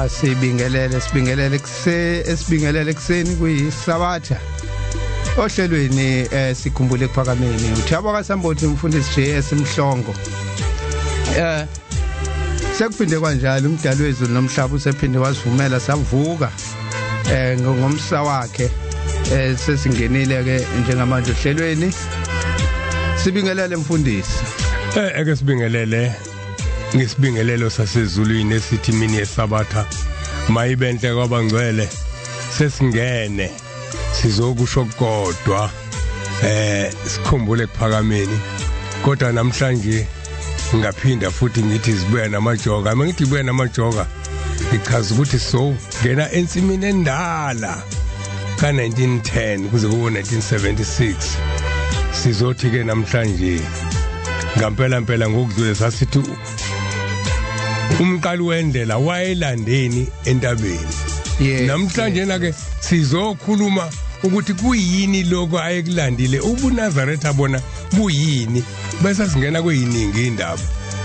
Sibingelele esibingelele kuseni kuyisabatha ohlelweni sikhumbule kuphakameni uthabo kaSambothi umfundisi JS Mhlongo sekuphinde kanjalo umdali wezulu noMhlaba usephinde wasivumela savuka ngomsa wakhe sesingenile ke njengamanje ohlelweni sibingelele mfundisi eke sibingelele ngisibingelelo sasezulwini esithi mini yesabatha mayibenhle kwabangcwele sesingene sizokusho kodwa sikhumbule kuphakameni kodwa namhlanje ngaphinda futhi ngithi sibuya namajoka mangithi sibuya namajoka ichaza ukuthi so ngena ensimini endala ka1910 kuze kube 1976 sizothi ke namhlanje ngampela ngokudlule sasithi umqali wendlela wayelandeni entabeni namhlanje na ke sizokhuluma ukuthi kuyini lokho ayekulandile ubuNazaretha bona buyini bese singena kweyiningi indaba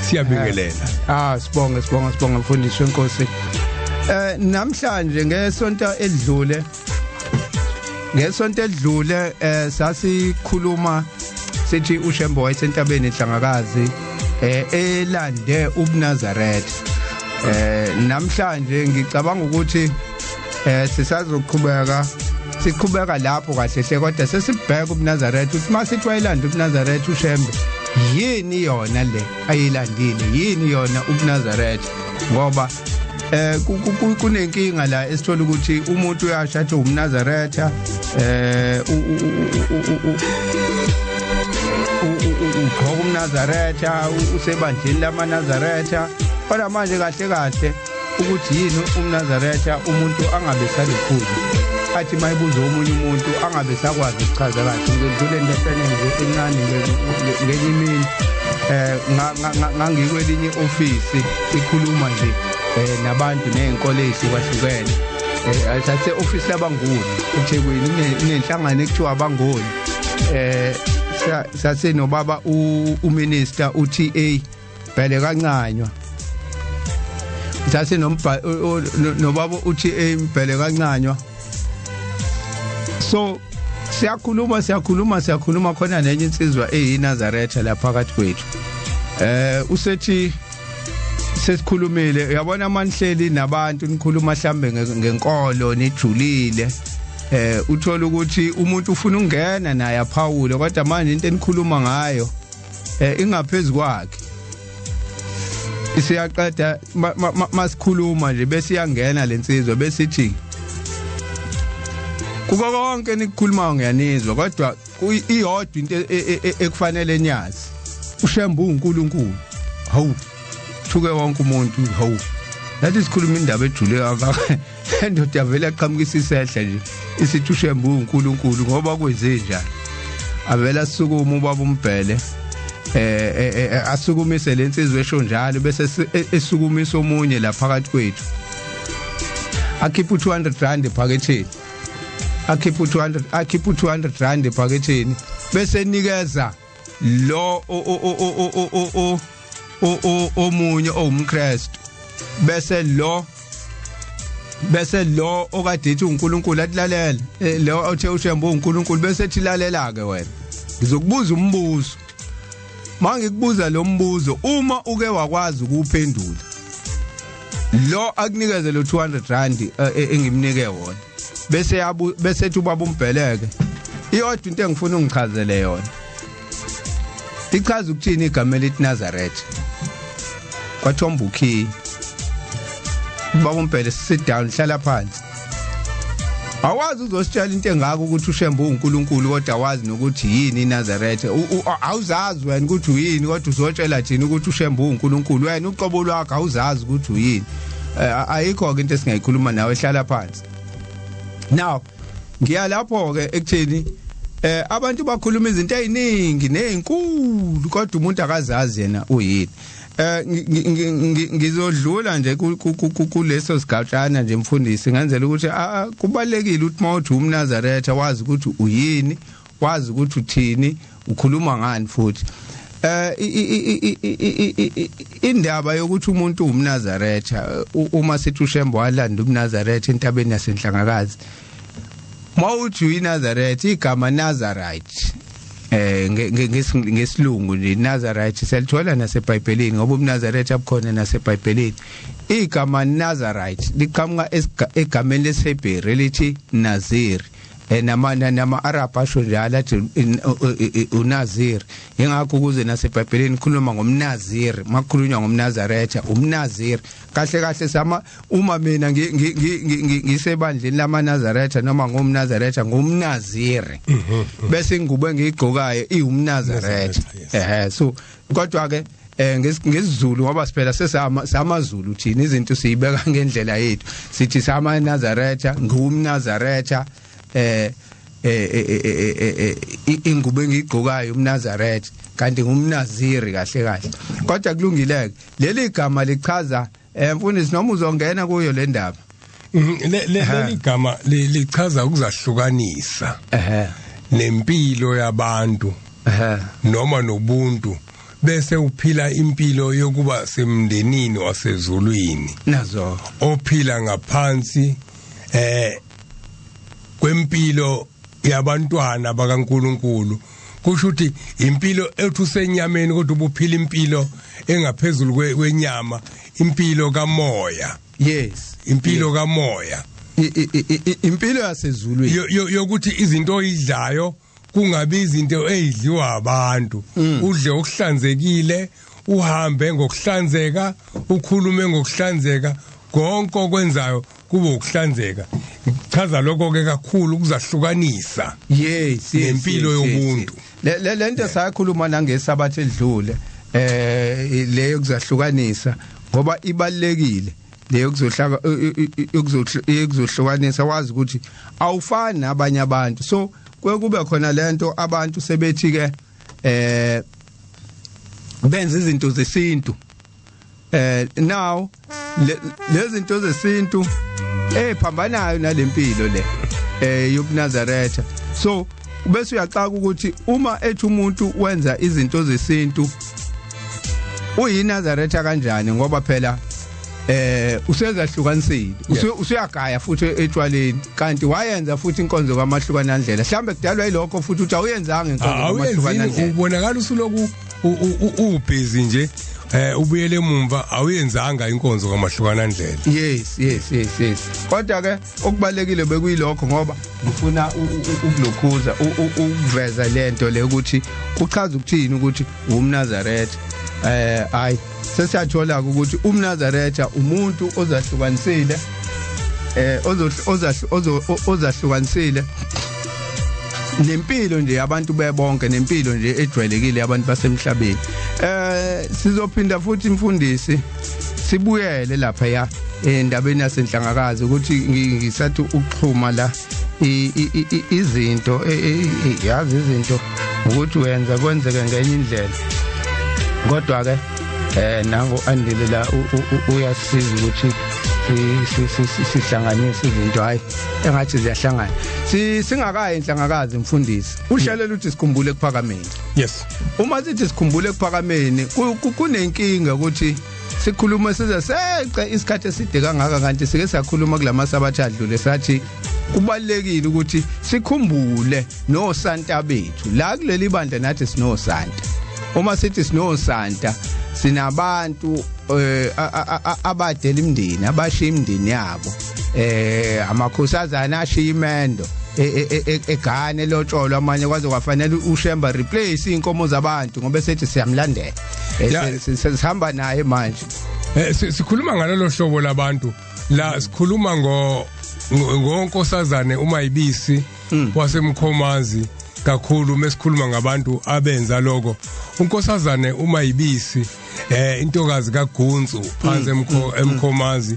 siyabingelela sibonga mfundisi wenkosi namhlanje ngesonto edlule sasikhuluma sithi uShembo wayesentabeni ehlangakazi elande uMnazaretha namhlanje ngicabanga ukuthi siqhubeka lapho kahle hle kodwa sesibheka uMnazaretha uthi masithi wayelanda uMnazaretha uShembe yini yona le ayilandile yini yona uMnazaretha ngoba kunenkinga la esithola ukuthi umuntu uyashada uMnazaretha uMnazaretha usebandleni lamaNazaretha kodwa manje kahle ukuthi yini uMnazaretha umuntu angabe salikhulu athi mayibuza omunye umuntu angabe sakwazi ukuchaza kahle ngidlule ndesene nje encane ngenye imini ngangikwelinye office ikhuluma nje nabantu nezinkolo ezihlukahlukene asase office labanguni eThekwini inenhlangano ekuthiwa abangoni sase nobaba uminister uthi Bhele kancanywa sase nobaba uthi Bhele kancanywa so siyakhuluma khona nenye insizwa iNazaretha lapha phakathi kwethu usethi sesikhulumile uyabona manihleli nabantu nikhuluma mhlambe ngenkolo nijulile uthola ukuthi umuntu ufuna ungena naye aphawule kodwa manje into enikhuluma ngayo ingaphezulu kwakhe isiyaqeda masikhuluma nje bese iyangena lensizwe besithi kuba konke nikukhuluma ngiyanizwa kodwa iyodwa into ekufanele nyazi uShembe uNkulunkulu hawu thuke wonke umuntu hawu lathi sikhuluma indaba ejule akaka endoda vele aqhamukisa isehla nje isithi uShembe uNkulunkulu ngoba kwenze njani avela sukuma ubaba uMbhele asukumise lensizwe esho njalo bese esukumisa omunye la phakathi kwethu akhipha 200 rand ephaketheni akhipha 200 rand ephaketheni bese nikeza lo omunye owumKristu bese lo okade ethi uNkulunkulu atlalela lo othe uShembe uNkulunkulu bese ethi lalela ke wena ngizokubuza umbuzo mangikubuza lo mbuzo uma uke wakwazi ukuphendula lo akunikeze lo 200 rand engimnike wona bese ethi ubaba uMbheleke iyodwa into engifuna ungichazele yona ichaza ukuthini igama elithi Nazarite kwathomba ukhi ubaba uMbhele sit down hlala phansi awazi uzositshela into engaka ukuthi uShembe uNkulunkulu kodwa awazi nokuthi yini iNazaretha awuzazi wena ukuthi uyini kodwa uzotshela thina ukuthi uShembe uNkulunkulu wena uqobo lwakhe awuzazi ukuthi uyini ayikho ke into esingayikhuluma nawe hlala phansi now ngiya lapho ke ekutheni abantu bakhuluma izinto eziningi nezinkulu kodwa umuntu akazazi yena uyini ngizodlula nje kuleso sigatshana nje mfundisi ngenzela ukuthi kubalekile ukuthi mawuthi uMnazaretha wazi ukuthi uyini wazi ukuthi uthini ukhuluma ngani futhi indaba yokuthi umuntu uMnazaretha uma sithi uShembe walanda uMnazaretha entabeni yasenhlangakazi mawuthi iNazaretha igama Nazarite ngesilungu nje Nazarite selithola naseBhayibhelini ngoba uMnazaretha abukhona naseBhayibhelini igama Nazarite liqhamuka egameni leSebhere elithi Nazir nama Arab asho njalo athi uNazir ingakho ukuze naseBhayibhelini khuluma ngomNazir makhulunywa ngomNazaretha uMnazir kahle kahle sama uma mina ngisebandleni lamaNazaretha noma ngomNazaretha ngumNazir bese ingubo engigqokayo iuMnazaretha so kodwa ke ngesizulu ngoba siphela sesamaZulu thina izinto siyibeka ngendlela yethu sithi samaNazaretha ngumNazaretha ingubo engigqokayo uMnazaretha kanti ngumNaziri kahle kahle kodwa kulungileke leli gama lichaza mfundisi noma uzongena kuyo le ndaba leli gama lichaza ukuzahlukanisa nempilo yabantu noma nobuntu bese uphila impilo yokuba semndenini wasezulwini nazo ophila ngaphansi kwempilo yabantwana bakaNkuluNkulu kusho ukuthi impilo ethu senyameni kodwa ubuphila impilo engaphezulu kwenyama impilo kamoya yes impilo kamoya impilo yasezulwini yokuthi izinto oyidlayo kungabi izinto ezidliwa abantu udle okuhlanzekile uhambe ngokuhlanzeka ukhulume ngokuhlanzeka konke okwenzayo kube ukuhlanzeka chaza lokho ke kakhulu ukuzahlukanisa yes impilo yobuntu lento sakhuluma nangesabathe edlule leyo kuzahlukanisa ngoba ibalekile leyo kuzohlukanisa wazi ukuthi awufani nabanye abantu so kube khona lento abantu sebethi ke benza izinto zesintu now lezi zinto zesintu phambanayo nalempilo le yobuNazaretha so bese uyaxaka ukuthi uma ethi umuntu wenza izinto zesintu uyiNazaretha kanjani ngoba phela usezahlukanisile usuyagaya futhi etshwaleni kanti wayenza futhi inkonzo kwamahlukana ndlela mhlambe kudalwa yilokho futhi uthi awuyenzanga inkonzo kwamahlukana ndlela ubonakala usuloku ubhizi nje ubuyele emumva awuyenzanga inkonzo kwamahlukana ndlela yes kodwa ke okubalekile bekuyilokho ngoba ngifuna ukulokhuza ukuveza lento le ukuthi uchaza ukuthini ukuthi uMnazaretha hayi sesiyathola ukuthi uMnazaretha umuntu ozahlukanisile ozahlukanisile nempilo nje abantu bebonke nempilo nje ejwayelekile abantu basemhlabeni sizophinda futhi mfundisi sibuyele lapha ya endabeni yasenhlangakazi ukuthi ngisathi ukuxhuma la izinto yazi izinto ukuthi wenza kwenzeke ngenye indlela kodwa ke nango andile la uyasiza ukuthi sihlanganise izinto hayi engathi ziyahlangana singakayi enhlangakazi mfundisi uhlelela ukuthi sikhumbule kuphakameni yes uma sithi sikhumbule kuphakameni kunenkinga ukuthi sikhuluma size seqe isikhathi eside kangaka kanti sike siyakhuluma kulamasabatha adlule sathi kubalekile ukuthi sikhumbule nosanta bethu la kuleli bandla nathi sinosanta uma sithi sinosanta sinabantu abadela imndeni abashiya imndeni yabo amakhosazana ashiya imendo egane lotsholo amanye kwaze kwafanele uShembe replace inkomo zabantu ngoba sethi siyamlandela sihamba naye manje sikhuluma ngalelo hlobo labantu la sikhuluma ngonkosazane uMayibisi waseMkhomazi kakhulu mesikhuluma ngabantu abenza lokho unkosazane uMayibisi intokazi kaGunzu phansi eMkhomazi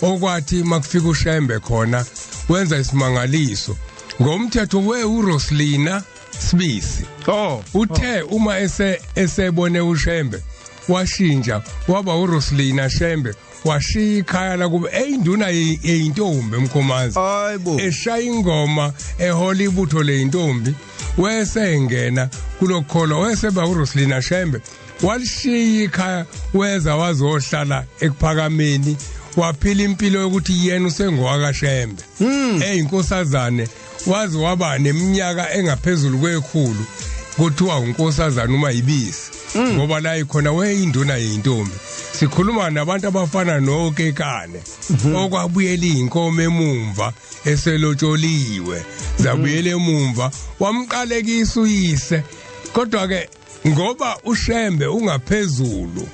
okwathi makufika uShembe khona wenza isimangaliso ngomthetho weUroslina Sibisi uthe uma esebone uShembe washinja waba uRoslina Shembe washiya ikhaya la kube eyinduna yeintombi eMkhomazi eshaya ingoma ehola ibutho leintombi wese engena kulokholwa wayeseba uRoslina Shembe walishiya ikhaya weza wazohlala ekuphakameni waphila impilo yokuthi yena usengowakaShembe inkosazane wazi waba neminyaka engaphezulu kwekhulu kuthiwa unkosazana uma ibisi ngoba la ikhona weyinduna yintombi sikhuluma nabantu abafana noKekane okwabuyela inkomo emumva eselotsholiwe zabuyela emumva wamqalekisa uyise kodwa ke ngoba uShembe ungaphezulu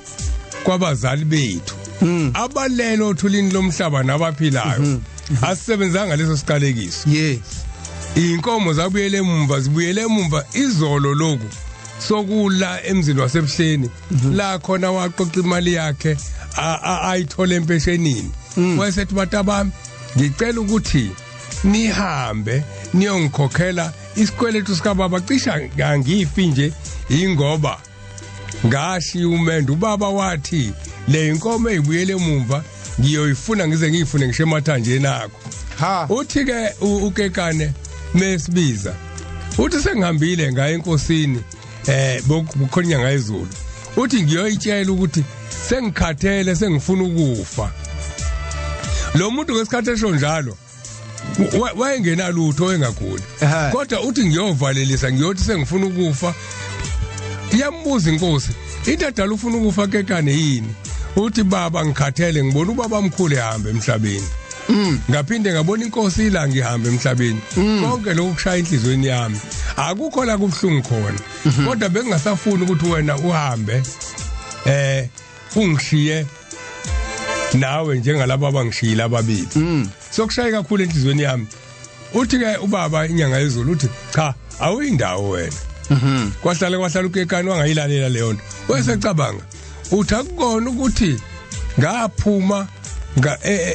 kwabazali bethu abalelo othulini lomhlaba nabaphilayo asisebenzanga leso siqalekiso yes inkomo zabuyele emumva zibuyele emumva izolo lokhu sokula emzini wasebuhleni la khona waqoqa imali yakhe ayithola empeshenini wayesethi batabami ngicela ukuthi nihambe niyongikhokhela isikweletu sikababa cisha ngifi nje ingoba ngashi umendo ubaba wathi le inkomo ezibuyele emumva ngiyoyifuna ngize ngiyifune ngisho emathanjeni akho uthi ke uKekane mesibiza uthi sengihambile ngaye enkosini bukhona inyanga yezulu uthi ngiyoyitshela ukuthi sengikhathele sengifuna ukufa lo muntu ngesikhathi esho njalo wayengenalutho engaguli kodwa uthi ngiyovalelisa ngiyothi sengifuna ukufa iyambuza inkosi indadala ufuna ukufa Kekane yini uthi baba ngikhathele ngibona ubaba omkhulu ehamba emhlabeni ngaphinde ngabona inkosi ila ngihamba emhlabeni konke lokhu kushaya inhlizweni yami akukho la kubhlungu khona kodwa bengingasafuni ukuthi wena uhambe ungishiye nawe njengalabo abangishiyila ababili sokushaya kakhulu enhlizweni yami uthi ke ubaba inyanga yezulu uthi cha awuyindawo wena kwahlala uKekane wangayilalela leyo nto wesecabanga uthi akukona ukuthi ngaphuma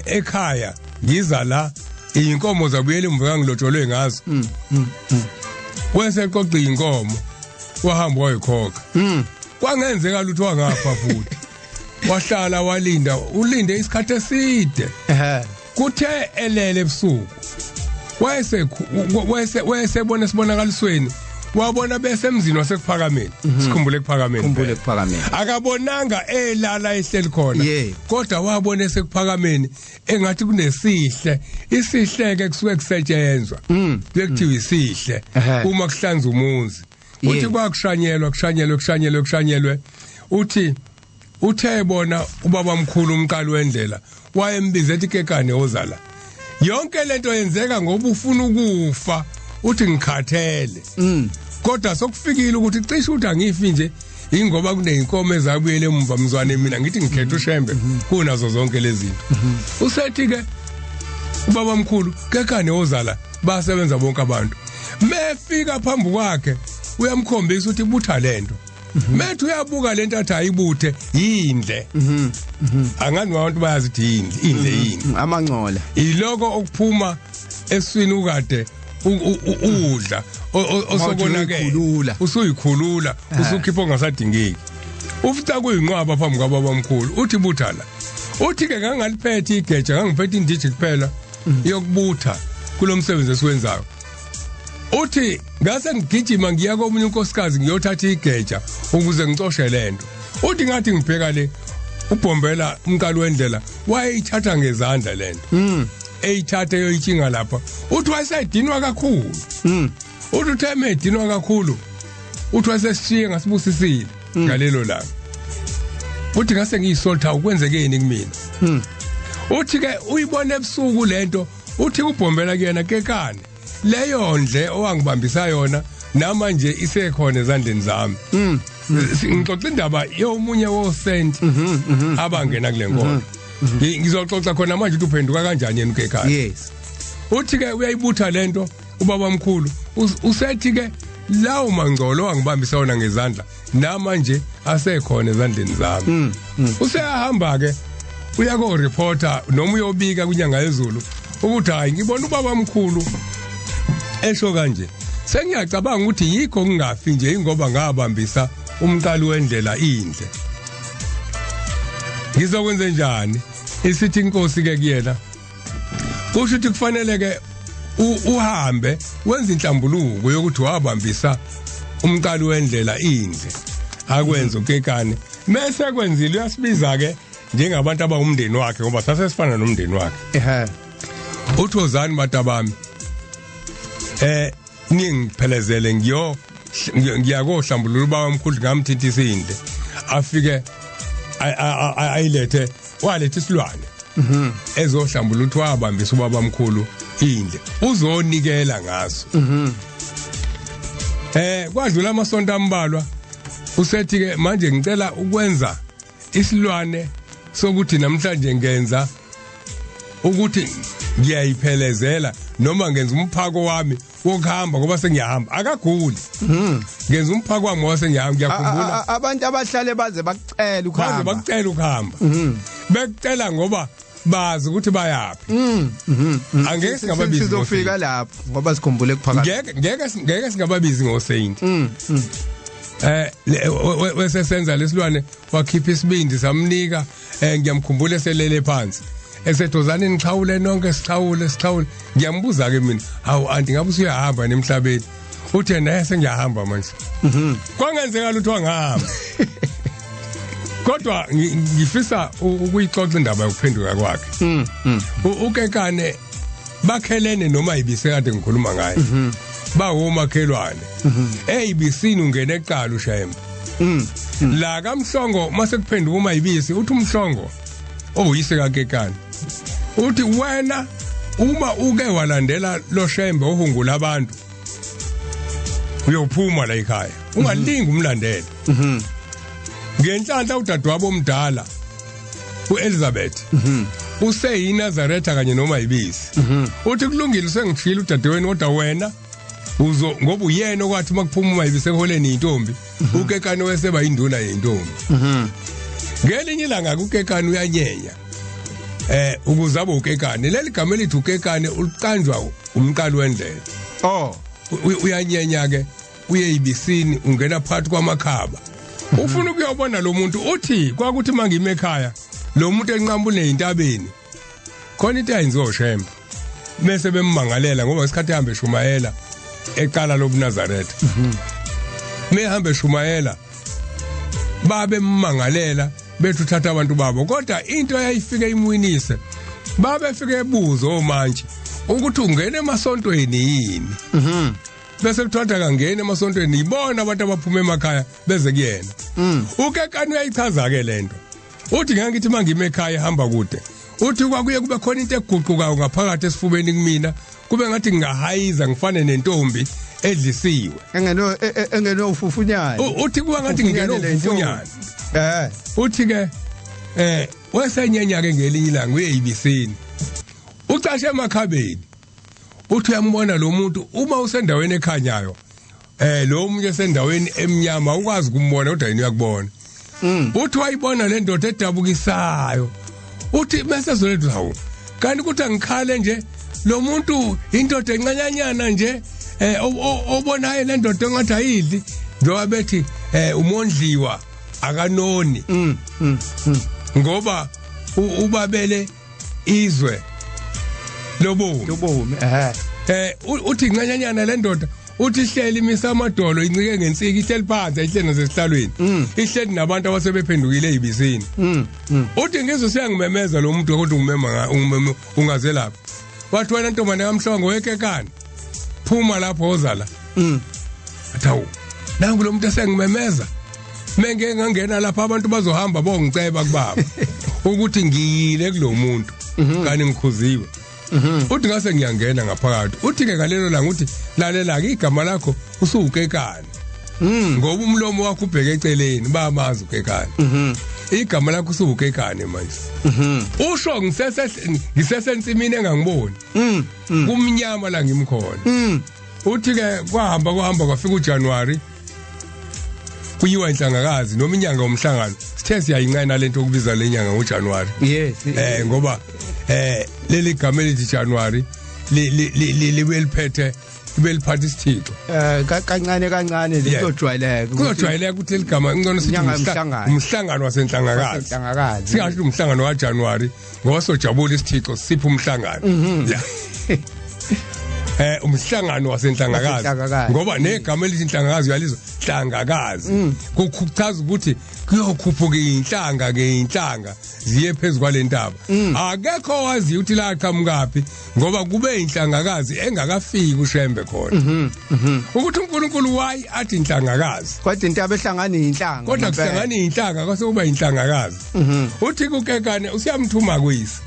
ekhaya ngiza la inkomo zabuyela emva kangilotsholwe ngazo weseqoqa inkomo wahamba wayikhokha kwangenzeka lutho wangafa futhi wahlala walinda ulinde isikhathi eside kuthe elele ebusuku wayesebona isibonakalisweni wabona bese emzini wasekuphakameni sikhumbule ekuphakameni akabonanga elala ehleli khona kodwa wabona esekuphakameni engathi kunesihle isihleke kusuke kusetshenzwa bekuthiwa isihle uma kuhlanza umuzi uthi kwakushanyelwe uthi uthe bona ubaba omkhulu umqali wendlela wayembiza ethi Kekane ozala yonke lento yenzeka ngoba ufuna ukufa uthi ngikhathele kodwa sokufikile ukuthi cishe uthi angifi nje ingoba kuneyinkomo ezabuyele emva mzwane mina ngithi ngikhetha uShembe kunazo zonke lezi zinto usethi ke ubaba omkhulu Kekane ozala basebenza bonke abantu mefika phambi kwakhe uyamkhombisa ukuthi ibutha lento methu uyabuka lento athi ayibuthe yindle angani abantu bayazi ukuthi yindle amangcola iloko okuphuma eswini ukade udla osobonakela usuyikhulula usukhipha ongasadingeki ufita kuyinqwaba phambi kwababa omkhulu uthi buthala uthi ke ngangaliphethe igeja ngangiphethe indiji kuphela yokubutha kulomsebenzi esiwenzayo uthi ngase ngigijima ngiya komunye unkosikazi ngiyothatha igeja ukuze ngicoshe lento uthi ngathi ngibheka le ubhombela umqali wendlela wayeyithatha ngezandla lento eyithathe yoyitshinga lapha uthi wayesedinwa kakhulu uthi utheme edinwa kakhulu uthi wayeseshiye ngasibusisile ngalelo langa uthi ngase ngiyisoltha ukwenzekeni kumina uthi ke uyibona ebusuku lento uthi kubhombela kuyena Kekane leyo ndle owangibambisa yona namanje isekhona ezandleni zami ngixoxa indaba yomunye wosenti abangena kule nkolo ngizoxoxa khona manje ukuthi uphenduka kanjani yena uKekane yes uthi ke uyayibutha lento ubaba omkhulu usethi ke lawo mangcolo wangibambisa wona ngezandla namanje asekhona ezandleni zami useyahamba ke uyako reporter noma uyobika kwinyanga yezulu ukuthi hayi ngibona ubaba omkhulu esho kanje sengiyacabanga ukuthi yikho kungafi nje ingoba ngabambisa umqali wendlela indle ngizokwenza njani isithi inkosi ke kuyena kusho ukuthi kufanele ke uhambe wenza inhlambuluko yokuthi wabambisa umqali wendlela indle akwenza ukekane mase kwenzile uyasibiza ke njengabantu abangumndeni wakhe ngoba sasesifana nomndeni wakhe uthozani matabami ningiphelezele ngiyakohlambulula baba omkhulu ngamthinta isinde afike ayilethe walethe isilwane ezohlambulula uthi wabambisa ubaba omkhulu indle uzonikela ngaso kwadlula amasonto ambalwa usethi ke manje ngicela ukwenza isilwane sokuthi namhlanje ngenza ukuthi ngiyayiphelezela noma ngenza umphako wami wokuhamba ngoba sengiyahamba akaguli ngenza umphako wami ngoba sengiyahamba ngiyakhumbula abantu abahlale baze bakucela ukuhamba bekucela ngoba bazi ukuthi bayapi angeke singababizi sizofika lapho ngoba sikhumbule kuphakathi ngeke singababizi ngoSaint wesesenza lesilwane wakhipha isibindi samnika ngiyamkhumbula eselele phansi esedozane nixhawule nonke sixhawule ngiyambuza ke mina hawu anti ngabe usuyahamba nemhlabeni uthi yena sengiyahamba manje kwangenzeka lutho angahamba kodwa ngifisa ukuyixoxa indaba yokuphenduka kwakhe ukekane bakhelene noma ibise kade ngikhuluma ngaye bawomakhelwane eyibisini ungene eqala ushayemba la kaMhlongo mase kuphenduka uma ibisi uthi uMhlongo oyise kakekane uthi wena uma uke walandela lo shembe ohungula abantu uyophuma la ekhaya ungalingi umlandela ngenhlanhla udadewabo omdala uElizabeth iNazaretha kanye noma ibisi uthi kulungile sengishila udadewenu kodwa wena ngoba uyena okwathi makuphuma uma ibisi eholeni intombi ukekane weseba induna yentombi ngelinye ilanga ukekane uyanyenya ukuzaba ukekane leligama elithi ukekane uliqanjwa umqali wendlela uyanyenya ke uye ibisini ungena phakathi kwamakhaba ufuna ukuyobona lo muntu uthi kwakuthi mangime ekhaya lo muntu enqambule ezintabeni khona into ayenziwa ushemba bese bemmangalela ngoba isikhathi ehambe Shumayela eqala lobuNazaretha mehambe Shumayela babe mmangalela bethu thatha abantu babo kodwa into eyayifike imwinise babefike ebuzo omantshi ukuthi ungene emasontweni yini bese kuthatha kangena emasontweni ibona abantu abaphuma emakhaya beze kuyena ukekane uyayichaza ke lento uthi ngiyangithi mangime ekhaya hamba kude uthi kwakuye kube khona into eguqukayo ngaphakathi esifubeni kumina kube ngathi ngingahayiza ngifane nentombi edlisiwe engeno ufufunyane uthi kuba ngathi ngingeno ufufunyane uthi ke wesenyenya ke ngelinye ilanga uyeyibisini ucashe emakhabeni uthi uyambona lo muntu uma usendaweni ekhanyayo lo muntu esendaweni emnyama ukwazi ukumbona kodwa yini uyakubona uthi wayibona le ndoda edabukisayo uthi bese zolethu hawo kanti kuthi angikhale nje lo muntu indoda encanyanyana nje obonayo le ndoda engathi ayidli njengoba bethi umondliwa akanoni ngoba ubabele izwe lobomi uthi incanyanyana le ndoda uthi ihleli imisa amadolo incike ngensiki ihleli phansi ihleli nasesihlalweni ihleli nabantu abasebephendukile ezibisini uthi ngizwe siyangimemeza lo muntu kodwa ungumema ungaze lapha wathi wena ntombane kaMhlongo wekekane phuma lapho ozala athawu nangu lo muntu esengimemeza menge ngangena lapha abantu bazohamba bongiceba kubaba ukuthi ngiyile kulo muntu kani ngikhuziwe uthi ngase ngiyangena ngaphakathi uthi ke ngalelo langa uthi lalela ke igama lakho usukekane ngoba umlomo wakho ubheke eceleni bayamazi ukekane igama lakho usukekane manje usho ngisesensimini engangiboni kumnyama la ngimkhona uthi ke kwahamba kwafika uJanuary kuyiwa inhlangakazi noma inyanga yomhlangano sithe siyayincana lento okubiza lenyanga ngoJanuary yes ngoba leli gama elithi January libeliphethe beliphatha isithixo kancane lizojwayeleka ukuthi eligama ngcono sithi umhlangano wasenhlangakazi singasho umhlangano waJanuary ngoba sojabula isithixo sipha umhlangano umhlangano wasenhlangakazi ngoba negama elithi inhlangakazi uyalizwa inhlangakazi kuchaza ukuthi kuyokhuphuka inhlanga ngeinhlanga ziye phezulu kwalentaba akekho wazi ukuthi la qhamukapi ngoba kube inhlangakazi engakafiki ushembe khona ukuthi uNkulunkulu wayi athi inhlangakazi kodwa intaba ehlangana inhlanga kodwa kuhlangana inhlanga kwase kuba inhlangakazi uthi kukekane usiyamthuma kuyise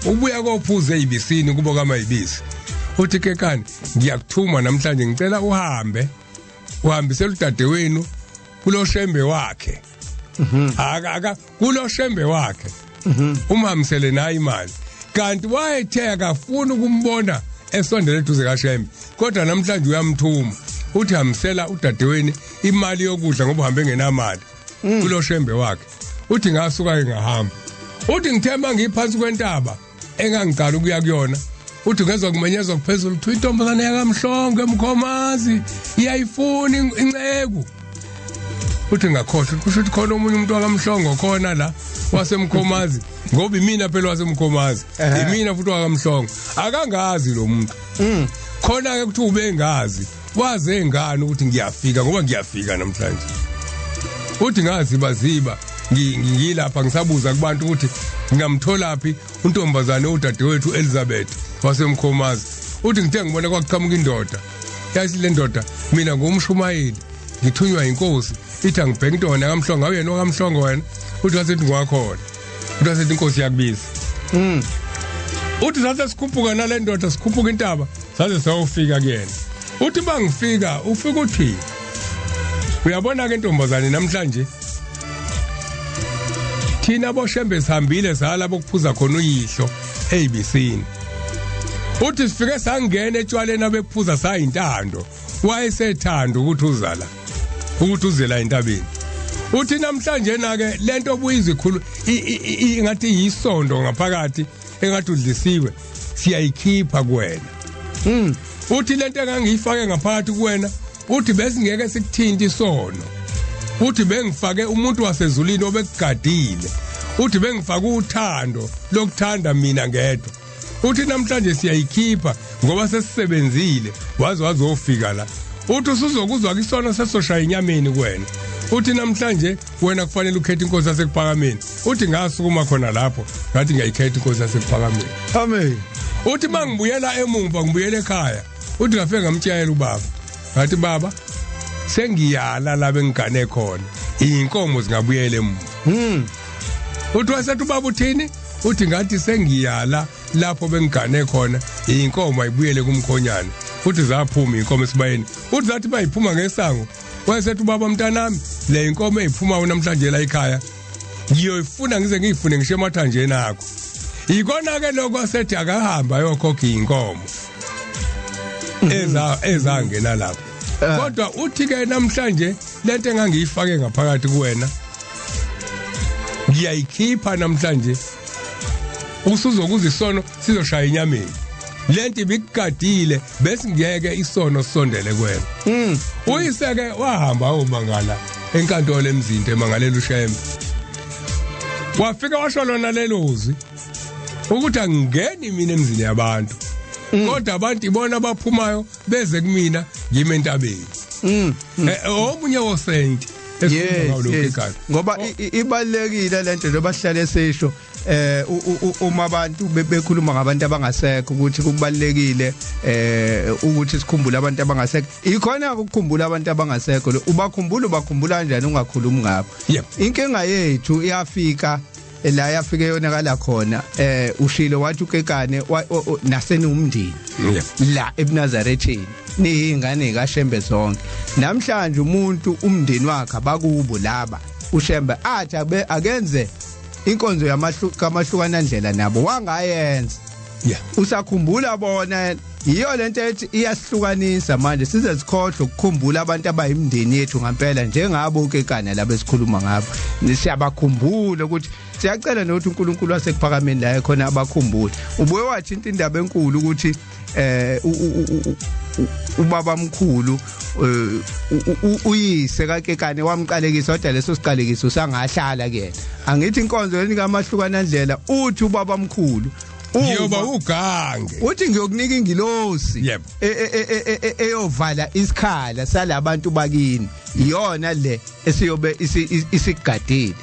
ubuya kophuza ezibisini kubo kamayibisi uthi kekane ngiyakuthuma namhlanje ngicela uhambisele udadewenu kulo shembe wakhe kulo shembe wakhe umhambisele naye imali kanti wayethe akafuna ukumbona esondele eduze kaShembe kodwa namhlanje uyamthuma uthi hambisela udadewenu imali yokudla ngoba uhambe ngenamali kulo shembe wakhe uthi ngasuka ngahamba uthi ngithemba ngiphansi kwentaba engangicala ukuya kuyona uthi ngezwe kumenyezwa kuphezulu kuthi intombazane yakamhlongo emkhomazi iyayifuna incegu uthi ngakhohlwa kusho ukuthi khona umunye umuntu wakamhlongo khona la wasemkhomazi ngoba imina phela wasemkhomazi imina futhi wakamhlongo akangazi lo muntu khona ke kuthi ubengazi waze ngani ukuthi ngiyafika ngoba ngiyafika namhlanje uthi ngazibaziba ngilapha ngisabuza kubantu ukuthi ngamtholaphi untombazane udadewethu Elizabeth wasemkhomazi uthi ngithe ngibona kwaqhamuka indoda yathi le ndoda mina ngumshumayeli ngithunywa inkosi ithi angibheke into wena kamhlongo awuyena wakamhlongo wena uthi wasethi ngwakhona uthi wasethi inkosi yakubiza uthi sathi sikhuphuka nale ndoda sikhuphuka intaba saze sayofika kuyena uthi bangifika ufika uthi uyabona ke intombazane namhlanje thina boshembe sihambile sala bokuphuza khona uyihlo ezibisini uthi sifike sangena etshwaleni abekuphuza sayintando wayesethanda ukuthi uzala ukuthi uzela entabeni uthi namhlanje na ke lento obuyizwe ikhulu ingathi yisondo ngaphakathi engathi udlisiwe siyayikhipha kuwena uthi lento engangiyifake ngaphakathi kuwena uthi besingeke sikuthinta isono uthi bengifake umuntu wasezulwini obekugadile uthi bengifake uthando lokuthanda mina ngedwa uthi namhlanje siyayikhipha ngoba sesisebenzile wazofika la uthi usuzokuzwa kisono sesoshaya inyameni kuwena uthi namhlanje wena kufanele ukhethe inkosi yasekuphakameni uthi ngasukuma khona lapho ngathi ngiyayikhetha inkosi yasekuphakameni amen uthi mangibuyela emumva ngibuyele ekhaya uthi ngafike ngamtshayela ubaba ngathi baba sengiyala la bengigane khona inkomo zingabuyele emumva uthi wasethi ubaba uthini uthi ngathi sengiyala lapho bengigane khona inkomo ayibuyele kumkhonyana uthi zaphuma inkomo esibayeni uthi zathi bayiphuma ngesango wayesethi ubaba mntanami le inkomo eziphuma namhlanje la ekhaya ngiyoyifuna ngize ngiyifune ngisho emathanjeni akho ikona ke lokho asethi akahamba yokhokha inkomo ezangena lapho kodwa uthi ke namhlanje lento engangiyifake ngaphakathi kuwena ngiyayikhipha namhlanje usuzokuza isono sizoshaya inyameni lento ibikugadile bese ngiyeke isono sisondele kuwena uyiseke wahamba umangala enkantolo emzinto emangalela uShembe wafika washo lona lelozwi ukuthi angingeni mina emzini yabantu kodwa abantu ibona abaphumayo beze kumina ngime entabeni omunye wosenti ngoba ibalekile lento lobahlala esisho uma abantu bekhuluma ngabantu abangasekho ukuthi kubalekile ukuthi sikhumbule abantu abangasekho ikhona ukukhumbula abantu abangasekho ubakhumbula kanjani ungakhulumi ngabo inkinga yethu iyafika la yafike yonakala khona ushilo wathi ukekane nasenumndini la eNazaretheni niyingane kaShembe zonke namhlanje umuntu umndeni wakhe abakubo laba uShembe athi akenze inkonzo yamahlukahlukana ndlela nabo wangayenza usakhumbula bona iyo lento ethi iyasihlukanisa manje size sikhohle ukukhumbula abantu abayimndeni yethu ngempela njengabo ukekana laba esikhuluma ngabo siyabakhumbula ukuthi siyacela nokuthi uNkulunkulu wasekuphakameni la ekhona abakhumbule ubuye wathinta indaba enkulu ukuthi ubaba mkhulu uyise kakekane wamqalekisa kodwa leso siqalekiso sangahlala kuyena angithi inkonzo yenika amahlukana ndlela uthi ubaba mkhulu ngiyoba ugange uthi ngiyokunika ingilosi Yebo. eyovala isikhala salabantu bakini iyona le esiyobe isigadile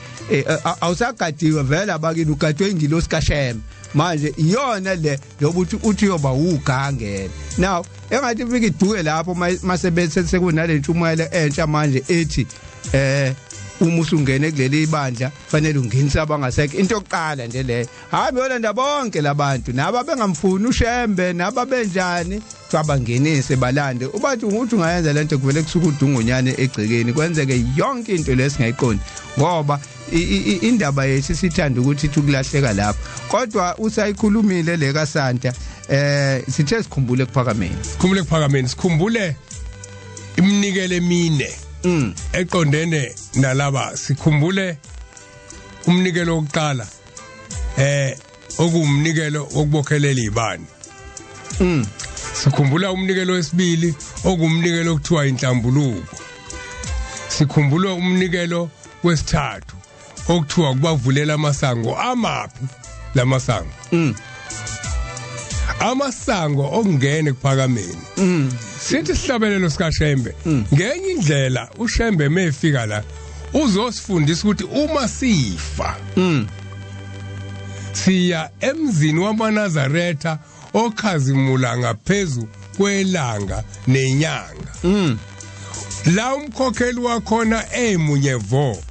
awusagadiwe vela bakini ugadwe ingilosi kaShem manje iyona le yokuthi uthi yoba ugange now engathi fika iduke lapho mase bese sekunale ntshumayelo entsha manje ethi uma usungene kuleli ibandla fanele ungenise abangasekho into yokuqala nje le hayi yolanda bonke labantu naba bengamfuni uShembe naba benjani kwabangenise balande ubathi ukuthi ungayenza lento kuvele kusuka udungonyane egcekeni kwenzeke yonke into lesingayiqondi ngoba indaba yethu sithanda ukuthi ukulahleka lapho kodwa usayikhulumile le kaSanta sithe sikhumbule kuphakameni sikhumbule iminikelo emine eqondene nalaba sikhumbule umnikelo wokuqala okumnikelo wokubokhelela izibani sikhumbula umnikelo wesibili okumnikelo okuthiwa inhlambuluko sikhumbula umnikelo wesithathu okuthiwa kubavulela amasango amaphi lamasango amasango okungene kuphakameni sithi sihlabelelo sikaShembe ngenye indlela uShembe mefika la uzosifundisa ukuthi uma sifa siya emzini wamaNazaretha okhazimula ngaphezulu kwelanga nenyanga la umkhokheli wakhona emunyevo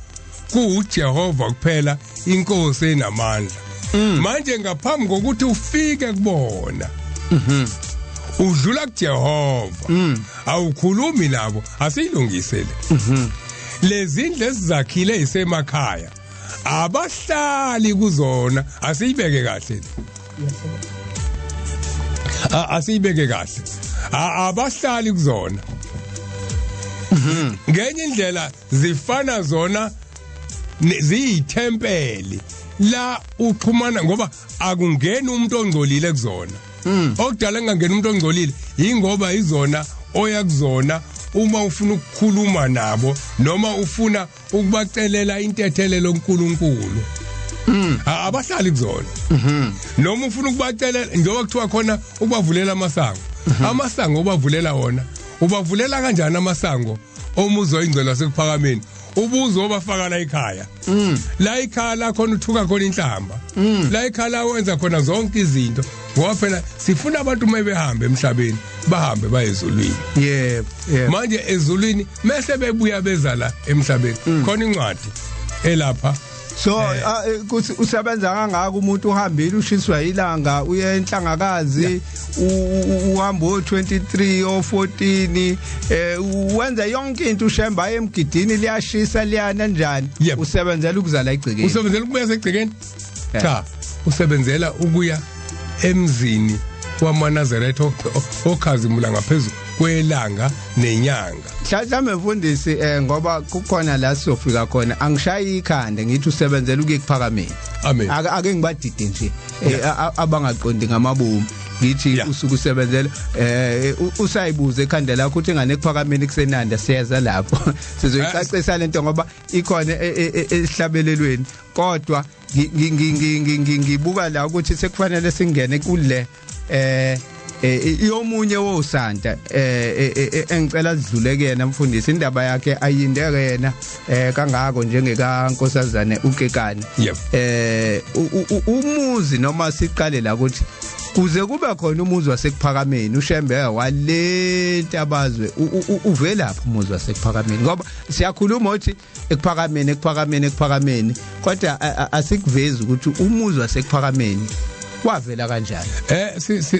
kuJehova kuphela inkosi enamandla manje ngaphambi kokuthi ufike kubona udlula kuJehova awukhulumi nabo asiyilungisele lezindlu esizakhile isemakhaya abahlali kuzona asiyibeke kahle asiyibeke kahle abahlali kuzona ngenye indlela zifana zona ziyithempeli la uxhumana ngoba akungeni umuntu ongcolile kuzona okudala engangena umuntu ongcolile ingoba izona oya kuzona uma ufuna ukukhuluma nabo noma ufuna ukubacelela intethelelo loNkulunkulu abahlali kuzona noma ufuna ukubacelela njengoba kuthiwa khona ukubavulela amasango amasango obavulela wona ubavulela kanjani amasango omuzwa ingcelo sekuphakameni ubuzwa obafaka la ekhaya la ekhaya la khona uthuka khona inhlamba la ekhaya la wenza khona zonke izinto ngoba phela sifuna abantu mebehambe emhlabeni bahambe bayezulwini yebo manje ezulwini mase bebuya beza la emhlabeni khona incwadi elapha so usebenza kangaka umuntu uhambile ushiswa ilanga uye enhlangakazi uhamba o23 o14 wenza yonke into uShemba emgidini liyashisa liyana njani usebenzela ukuzala igcikeni usebenzela ukubuya segcikeni cha usebenzela ukuya emzini wamaNazaretha okhazimula ngaphezulu kwelanga nenyanga mhlawumbe mfundisi ngoba kukhona la sofika khona angishayi ikhanda ngithi usebenzela ukuye kuphakameni amen ake ngibadide nje abangaqondi ngamabomu ngithi usuku usebenzela usayibuza ekhanda lakho ukuthi ingane kuphakameni kusenanda siyeza lapho sizoyicacisa lento ngoba ikhona esihlabelelweni kodwa ngibuka la ukuthi sekufanele singene kule yomunye wosanta engicela sidlule kuyena mfundisi indaba yakhe ayindeke yena kangako njengeka nkosazane ukekani umuzi noma siqale la ukuthi kuze kube khona umuzi wasekuphakameni uShembe walenta abazwe uvelaphi umuzi wasekuphakameni ngoba siyakhuluma ukuthi ekuphakameni kodwa asikuvezi ukuthi umuzi wasekuphakameni wavela kanjani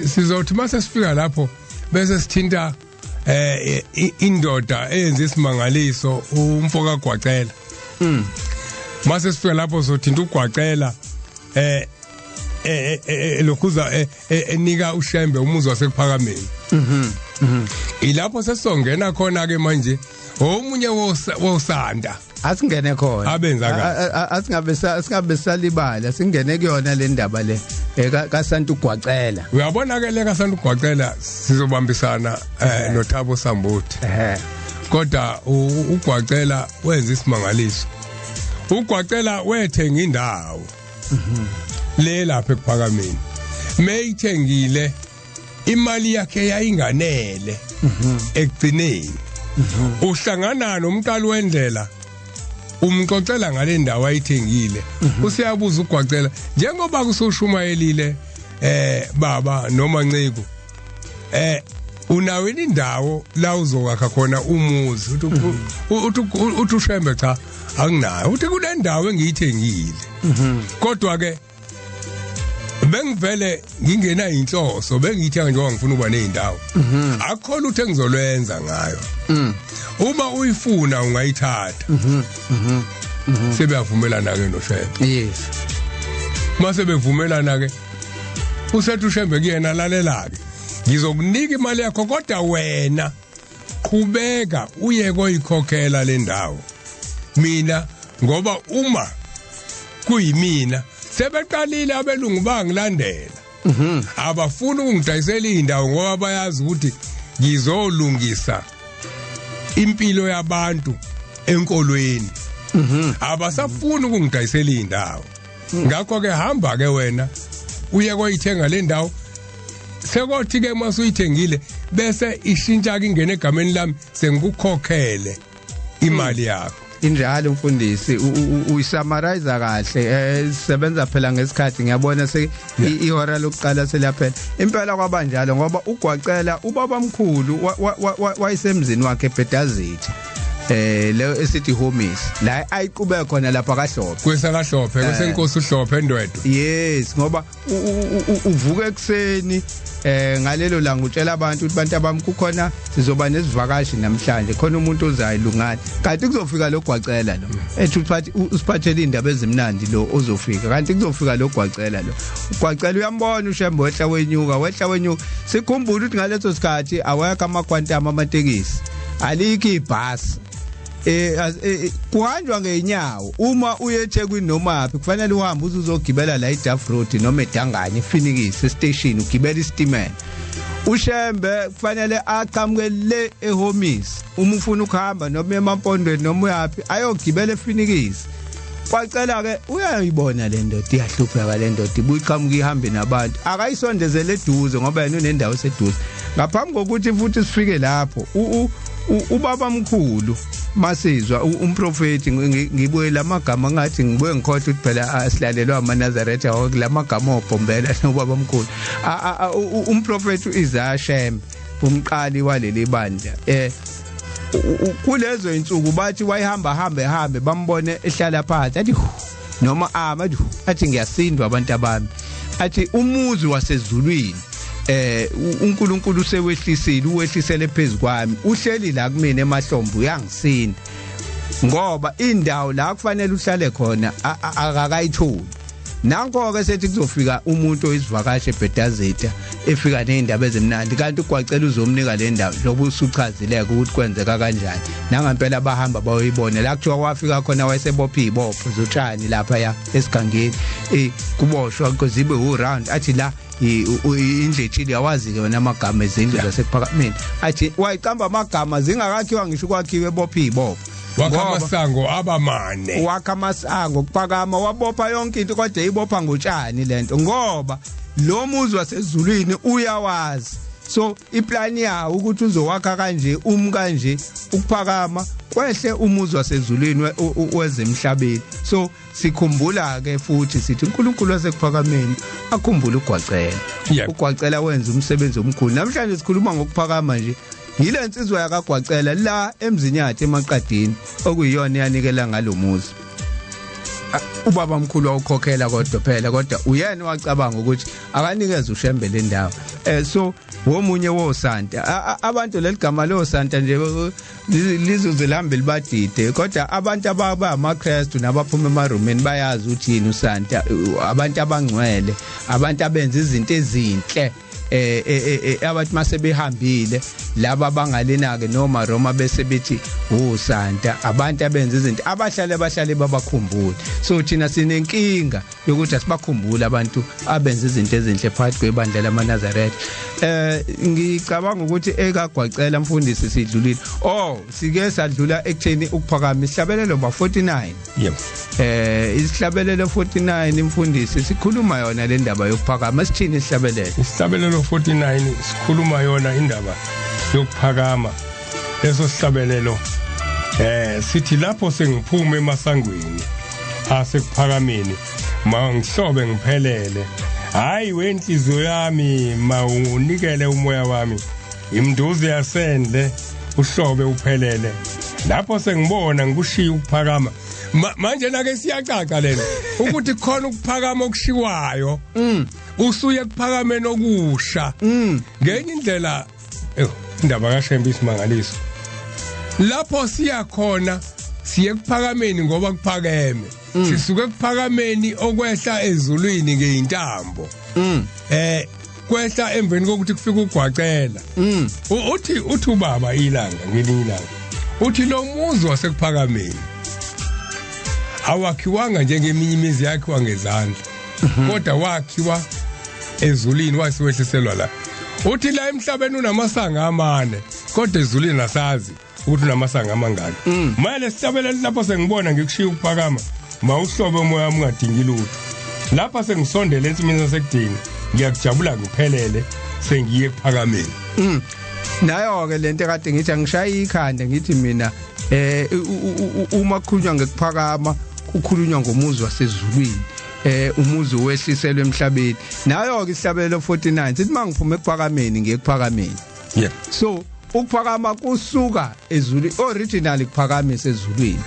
sizothi mase sifika lapho bese sithinta indoda eyenza isimangaliso umfoka gwacela mase sifika lapho sothinta ugwacela lokhuza enika uShembe umuzi wasekuphakameni ilapho sesongena khona ke manje omunye wosanda asingene khona abenza asingabe salibala singene kuyona le ndaba le kaSanta ugwacela uyabona ke le kaSanta ugwacela sizobambisana noThabo Sambuthi kodwa ugwacela wenza isimangaliso ugwacela wethenga indawo le lapha ekuphakameni meyithengile imali yakhe yayinganele ekugcineni uhlangana nomntali wendlela umxoxela ngale ndawo ayithengile usiyabuza ugwacela njengoba kusoshumayelile baba noma nciko unawe indawo la uzokakha khona umuzi uthi ushembe cha anginayo uthi kule ndawo engiyithengile kodwa ke bengivele ngingena inhloso bengiyithenga njengoba ngifuna ukuba nezindawo akukho lutho engizolwenza ngayo uma uyifuna ungayithatha sebeyavumelana ke noshembe yes mase bevumelana ke usethi ushembe kuyena lalela ke ngizokunika imali yakho kodwa wena qhubeka uye koyikhokhela le ndawo mina ngoba uma kuyimina sebeqalile abelungu bangilandela abafuni ukungidayisela indawo ngoba bayazi ukuthi ngizolungisa impilo yabantu enkolweni abasafuni ukungidayisela indawo ngakho ke hamba ke wena uye koyithenga le ndawo sekothi ke masuyithengile bese ishintsha ke ingene egameni lami sengikukhokhele imali yakho injalo mfundisi uyisummarize kahle sebenza phela ngesikhathi ngiyabona ihora lokuqala selaphela impela kwabanjalo ngoba ugwacela ubabamkhulu wayisemzini wakhe eBhedazithe le esithi homies la ayiqhubeka khona lapha kaHlophe kwesakaHlophe kwesenkosi uHlophe endwedo yes ngoba uvuka ekseni ngalelo langa utshela abantu ukuthi bantu abami kukhona sizoba nesivakashi namhlanje khona umuntu ozayilungana kanti kuzofika lo gwacela lo ethi usiphathele indaba ezimnandi lo ozofika kanti kuzofika lo gwacela lo ugwacela uyambona ushembe wehla wenyuka sikhumbula ukuthi ngaleso sikhathi awekho amakwantama amatekisi alikho ibhasi kuhanjwa ngeenyawo uma uye eThekwini noma aphi kufanele uhambe uzogibela la iDuff Road noma eDanganye eFinikisi station ugibela isitimela ushembe kufanele aqhamukele eHomies uma ufuna ukuhamba noma emampondweni noma uyapi ayogibela eFinikisi kwacela ke uyayibona le ndoda iyahlupheka le ndoda ibuyiqhamuka ihambe nabantu akayisondezele eduze ngoba yena unendawo eseduze ngaphambi kokuthi futhi sifike lapho ubaba mkhulu masizwa umprofeti ngibuye lamagama ngathi ngibuye ngikhohle ukuthi phela asilalelwa amaNazaretha lamagama obhombela nobaba mkhulu umprofeti uIzashembe umqali waleli bandla kulezo insuku bathi wayihamba bambone ehlala phansi athi noma athi ngiyasindwa abantu abami athi umuzi wasezulwini uNkulunkulu uwehlisele phezukwami uhleli la kumina emahlombe uyangisinda ngoba indawo la kufanele uhlale khona akakayitholi nanko ke sethi kuzofika umuntu oyisivakashi eBhedazithe efika nezindaba ezimnandi kanti ugwacela uzomnika le ndawo lobu usuchazileke ukuthi kwenzeka kanjani nangempela bahamba bayoyibona la kuthiwa wafika khona wayesebopha izibopho zotshani lapha ya esigangeni kuboshwa kuzibe uround athi la indletshili yawazi ke wona amagama ezindlu zasephakameni athi wayiqamba amagama zingakakhiwa ngisho kwakhiwe ebopha izibopho wakamasango abamane wakamasango kuphakama wabopha yonke into kodwa ibopha ngotshani lento ngoba lo muzi wasezulwini uyawazi so iplan yawo ukuthi uzowakha kanje kanje ukuphakama kwehle umuzi wasezulwini wezemhlabeni so sikhumbula ke futhi sithi uNkulunkulu wasekuphakameni akhumbula ugwacela ugwacela wenza umsebenzi omkhulu namhlanje sikhuluma ngokuphakama nje yile nsizwa yakagwacela la emzini yakhe emaqadini okuyiyona yanikela ngalomuzi ubaba mkhulu awukhokhela kodwa uyena wacabanga ukuthi akanikeze ushembe le ndawo so womunye wosanta abantu leligama losanta nje lizozelamba libadide kodwa abantu abamaKristu nabaphuma emarumeni bayazi ukuthi yini usanta abantu abangcwele abantu abenza izinto ezinhle abathi mase behambile laba bangalena ke noma Roma bese bethi usanta abantu abenza izinto abahlale babakhumbule so thina sinenkinga yokuthi asibakhumbule abantu abenza izinto ezinhle phakathi kwebandla lamaNazaretha ngicabanga ukuthi ekagwacela mfundisi sidlulile sike sadlula ekutheni ukuphakama isihlabelelo ba 49 yebo isihlabelelo 49 imfundisi sikhuluma yona le ndaba yokuphakama sithini isihlabelelo 49 sikhuluma yona indaba yokuphakama leso sihlabelelo sithi lapho sengiphuma emasangweni asekuphakameni mangihlobe ngiphelele hayi wenhliziyo yami mawunikele umoya wami imnduzi yasendle uhlobe uphelele lapho sengibona ngikushiya ukuphakama manje nake siyacaca lena ukuthi khona ukuphakama okushiwayo usuye kuphakameni okusha ngenye indlela indaba kaShembe isimangaliso lapho siya khona siye kuphakameni ngoba kuphakeme sisuke kuphakameni okwehla ezulwini ngeintambo kwehla emveni kokuthi kufika ugwacela uthi ubaba ilanga ngelinye ilanga uthi lo muzi wasekuphakameni awakhiwanga njengeminye imizi yakhiwa ngezandla kodwa wakhiwa ezulwini wasiwehliselwa la uthi la emhlabeni unamasanga amane kodwa ezulwini asazi ukuthi unamasanga amangaki manje sihlabelele lapho sengibona ngikushiya ukuphakama mawuhlobe umoya wami ungadingi lutho lapha sengisondela ensimini sasekudini ngiyakujabula ngiphelele sengiye kuphakameni nayo ke lento kade ngithi angishaya ikhanda ngithi mina uma kukhulunywa ngekuphakama kukhulunywa ngomuzi wasezulwini umuzi wehliselwe emhlabeni nayo ke isihlabelelo 49 sithi mangiphuma ekuphakameni ngiyekuphakameni so ukuphakama kusuka ezulwini originally kuphakame sezulwini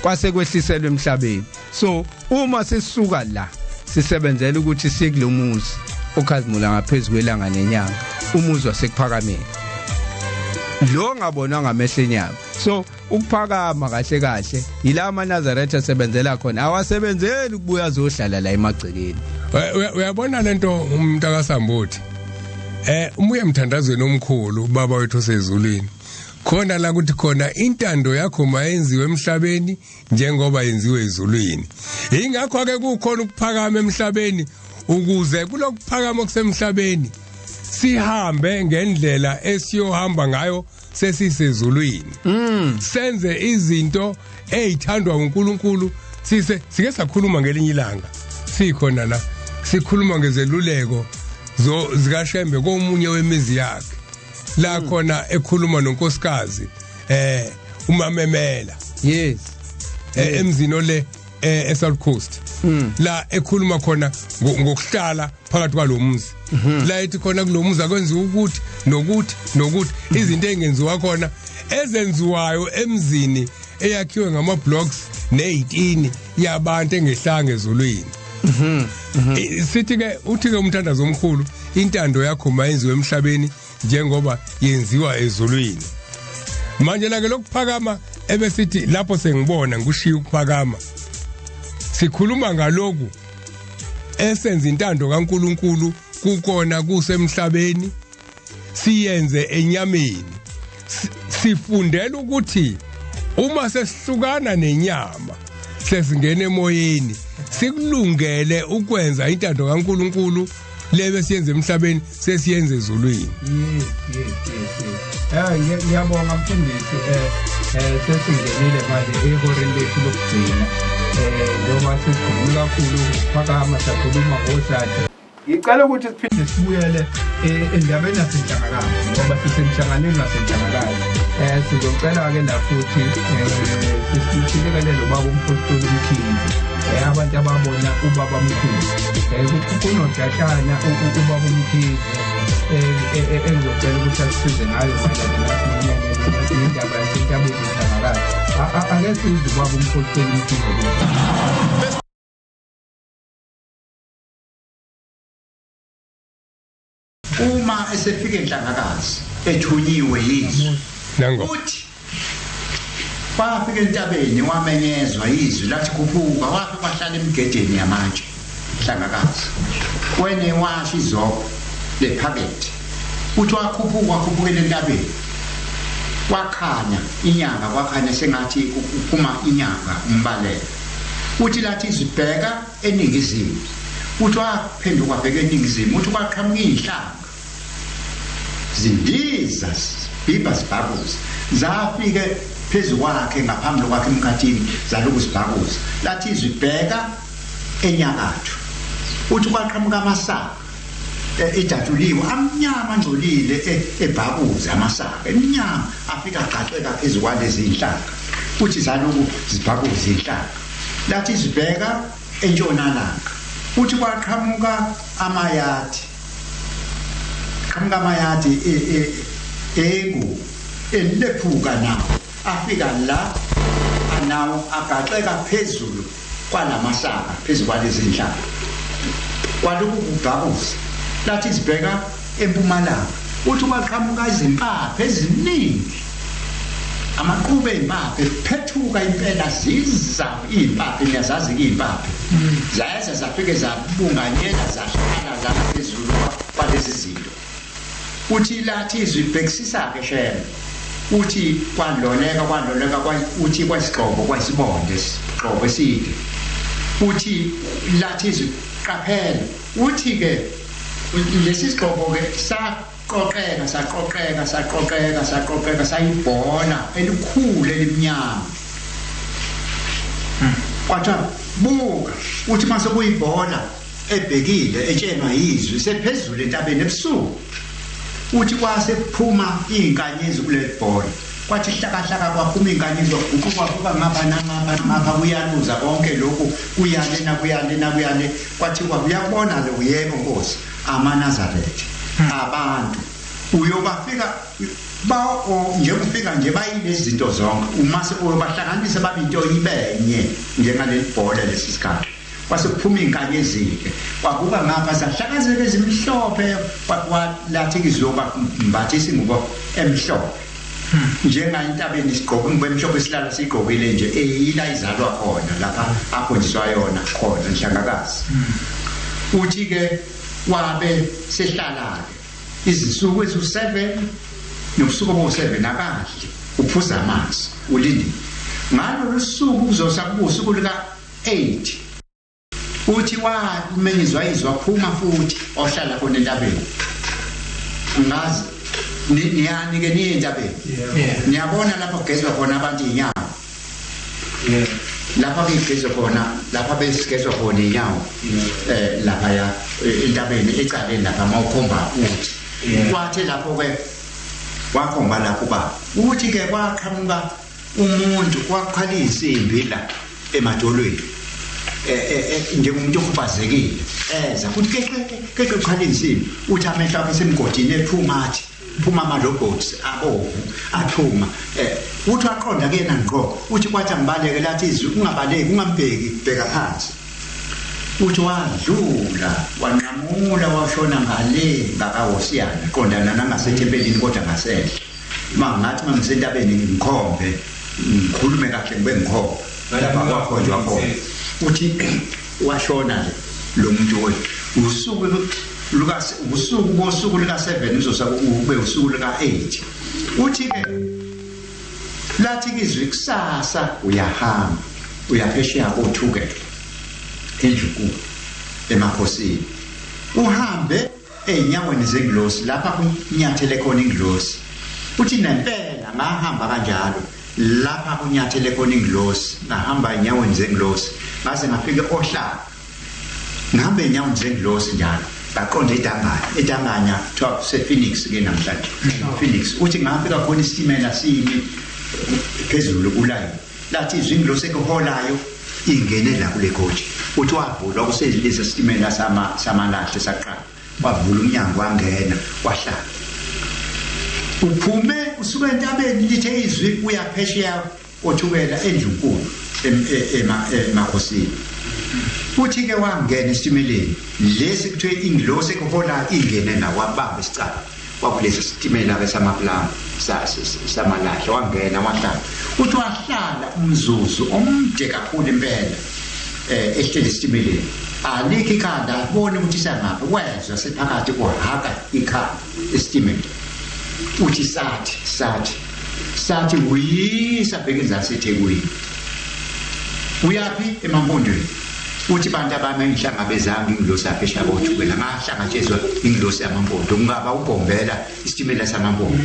kwase kwehliselwe emhlabeni so uma sisuka la sisebenzela ukuthi sikulomuzi okhazimula ngaphezulu kwelanga nenyanga umuzi wasekuphakameni lo ngabonwa ngamehlo enyama so ukuphakama kahle yila amaNazaretha asebenzela khona awasebenzeli ukubuya zohlala la emagcekeni uyabona lento umntaka Sambuthi umuye emthandazweni omkhulu baba wethu osezulwini khona la ukuthi khona intando yakho mayenziwe emhlabeni njengoba yenziwe ezulwini ingakho ke kukhona ukuphakama emhlabeni ukuze kulokuphakama okusemhlabeni sihambe ngendlela esiyohamba ngayo sesisezulwini senze izinto ezithandwa uNkulunkulu sike sakhuluma ngelinye ilanga sikhona la sikhuluma ngezeluleko zikaShembe komunye wemizi yakhe la khona ekhuluma nonkosikazi umamemela emzini ole eSouth Coast la ekhuluma khona ngokuhlala phakathi kwalomuzi la ethi khona kulomuzi akwenziwa ukuthi izinto engenziwa khona ezenziwayo emzini eyakhiwe ngama blocks ne18 yabantu engehlanga ezulwini sithi ke uthi ke umthandazo omkhulu intando yakho mayenziwe emhlabeni njengoba yenziwa ezulwini manje la ke lokuphakama ebesithi lapho sengibona ngikushiya ukuphakama sikhuluma ngaloku esenza intando kaNkuluNkulu kukona kusemhlabeni siyenze enyameni sifundela ukuthi uma sesihlukana nenyama sesingena emoyeni sikulungele ukwenza intando kaNkuluNkulu lebe siyenze emhlabeni sesiyenze ezulwini ngiyabonga mfundisi sesingenile manje ehoreni lethu lokugcina njengoba sesikhuluma kakhulu ukuphakama sakhuluma ngohlala ngicela ukuthi siphinde sibuyele endabeni yasenhlangakaleni ngoba sisemhlanganweni wasenhlangakaleni sizocela ke la futhi sisilekelele ubaba uMphostoli uMkhize abantu ababona ubaba uMkhize kunodashana ubaba uMkhize engizocela ukuthi asisize ngayo mayelana indaba yasentabeni yenhlangakaleni ake sizwe ubaba uMphostoli uMkhize uma esefika enhlangakazi ethunyiwe yizwi ukuthi wafika entabeni wamenyezwa izwi lathi khuphuka wafika wahlala emgedeni yamatshe enhlangakazi wene washo izopho lephakethe uthi wakhuphukela entabeni wakhanya inyanga kwakhanya sengathi uma inyanga umbalele uthi lathi izibheka eningizimu uthi waphenduka wabheka eningizimu uthi kwaqhamuka inhlanga zindiza bibha sibhakuza zafike phezulu kwakhe ngaphambi kwakhe emkhathini zaloku sibhakuza lathi izibheka enyakatho uthi kwaqhamuka amasaka idathuliwe amnyama ngcolile ebhakuza amasaka emnyama afika agqaqeka phezulu kwalezi inhlanga uthi zaloku zibhakuza inhlanga lathi izibheka entshonalanga uthi kwaqhamuka amayadi engu elephuka nawo afika la anawo agaxeka phezulu kwalamasaka phezulu kwalezi inhlanga kwaloku kubhakuza lathi izibheka empumalanga uthi kwaqhamuka izimpaphe eziningi amaqhube empaphe phethuka impela ziza impaphe niyazazi impaphe zayeza zafike zabunganyela zahlala zaphezulu kwalezi zinto uthi lathi izibhekisisa ke shem uthi kwaloleka uthi kwasigqoko kwasibonde sigqoko eside uthi lathi iziqaphela uthi ke lesi sigqoko ke saqoqeka sayibhola elikhulu elimnyama kwatha buka uthi mase kuyibhola ebhekile etshenwa yizwi sephezulu entabeni ebusuku uthi kwase kuphuma izinkanyezi kule bhola kwathi hlakahlaka kwaphuma izinkanyezi kwaguquka ngapha kuyaluza konke lokhu kuyale kwathi uyabona lo yebo Nkosi amaNazaretha abantu uyobafika njengofika nje bayilezi zinto zonke umase uyobahlanganisa babinto ibenye njengaleli bhola lesi sikhathi kwase kuphuma izinkanyezi ke kwakuba ngapha sahlakazeke ezimhlophe kwalathi izoba mbathisi ngubo emhlophe njengaintabeni isigqoko ngibemhlophe silala sigqokile nje eyila izalwa khona lapha akhonjiswa yona khona nhlangakazi uthi ke wabe sehlala ke izisuku ezu7 nobusuku obu7 nakahle uphuza amanzi ulindi ngalo lusuku kuzosakubusa usuku lika8 uthi wamenyizwa izwa phuma futhi ohlala khona entabeni ngazi niyani ke niye entabeni niyabona lapho kugezwa khona abantu inyawo lapha begezwa khona lapha besigezwa khona inyawo lapha ya entabeni ecaleni lapha mawukhomba uthi kwathi lapho ke wakhomba lapho ba uthi ke kwaqhamuka umuntu kwaqhala izinsimbi la emadolweni njengomuntu okhubazekile eza kuthi ke qhala izinsimbi uthi amehlo akhe semgodini ephumathi phuma ama-robots abovu aphuma uthi waqonda kuyena ngqo uthi kwathi angibaleke lathi izwi ungabaleki ungambheki bheka phansi uthi wadlula wanqamula washona ngale ngakawosiyana qondana nangasethempelini kodwa ngasehle mangathi mangisentabeni ngikhombe ngikhulume kahle ngibe ngikhombe lapha kwakhonjwa khona uthi washona lo muntu usuku bosuku lika7 uzosakube usuku lika8 uthi ke lathi izwi kusasa uyahamba uyaphesheya kothukela enjuku emakhosini uhambe enyaweni zengilosi lapha kunyathele khona ingilosi uthi nempela ngahamba kanjalo lapha kunyathele khona ingilosi ngahamba enyaweni zengilosi ngaze ngafike ohlala ngihambe enyaweni zengilosi njalo baqonda edanganya kuthiwa sePhoenix ke namhlanje Phoenix uthi ngafika khona isitimela simi phezulu kulayini lathi izingilosi ekuholayo ingene la kule coach uthi wavula kuselilisa isitimela samalahle saqala wavula umnyango wangena wahlala uphume usuka entabeni lithe izwi uyaphesheya othukela enjunkulu emakhosini uthi ke wangena esitimeleni lesi kuthiwe ingilosi ekuhola ingene nawo wabamba isicaba wakulesi sitimela ke samaplanga samalahle wangena wahlala uthi wahlala umzuzu omde kakhulu impela ehlele esitimeleni alikho ikhanda bone ukuthi sangapha wezwa sephakathi kohaka ikhanda estimeni uthi sathi uyisa bhekeza seThekwini uyapi emampondweni uthi bantu abame ngihlangabezanga ingilosi yaphesha kothukela ngahlangatshezwa ingilosi yamampondo ngaba ubhombela isitimela samampondo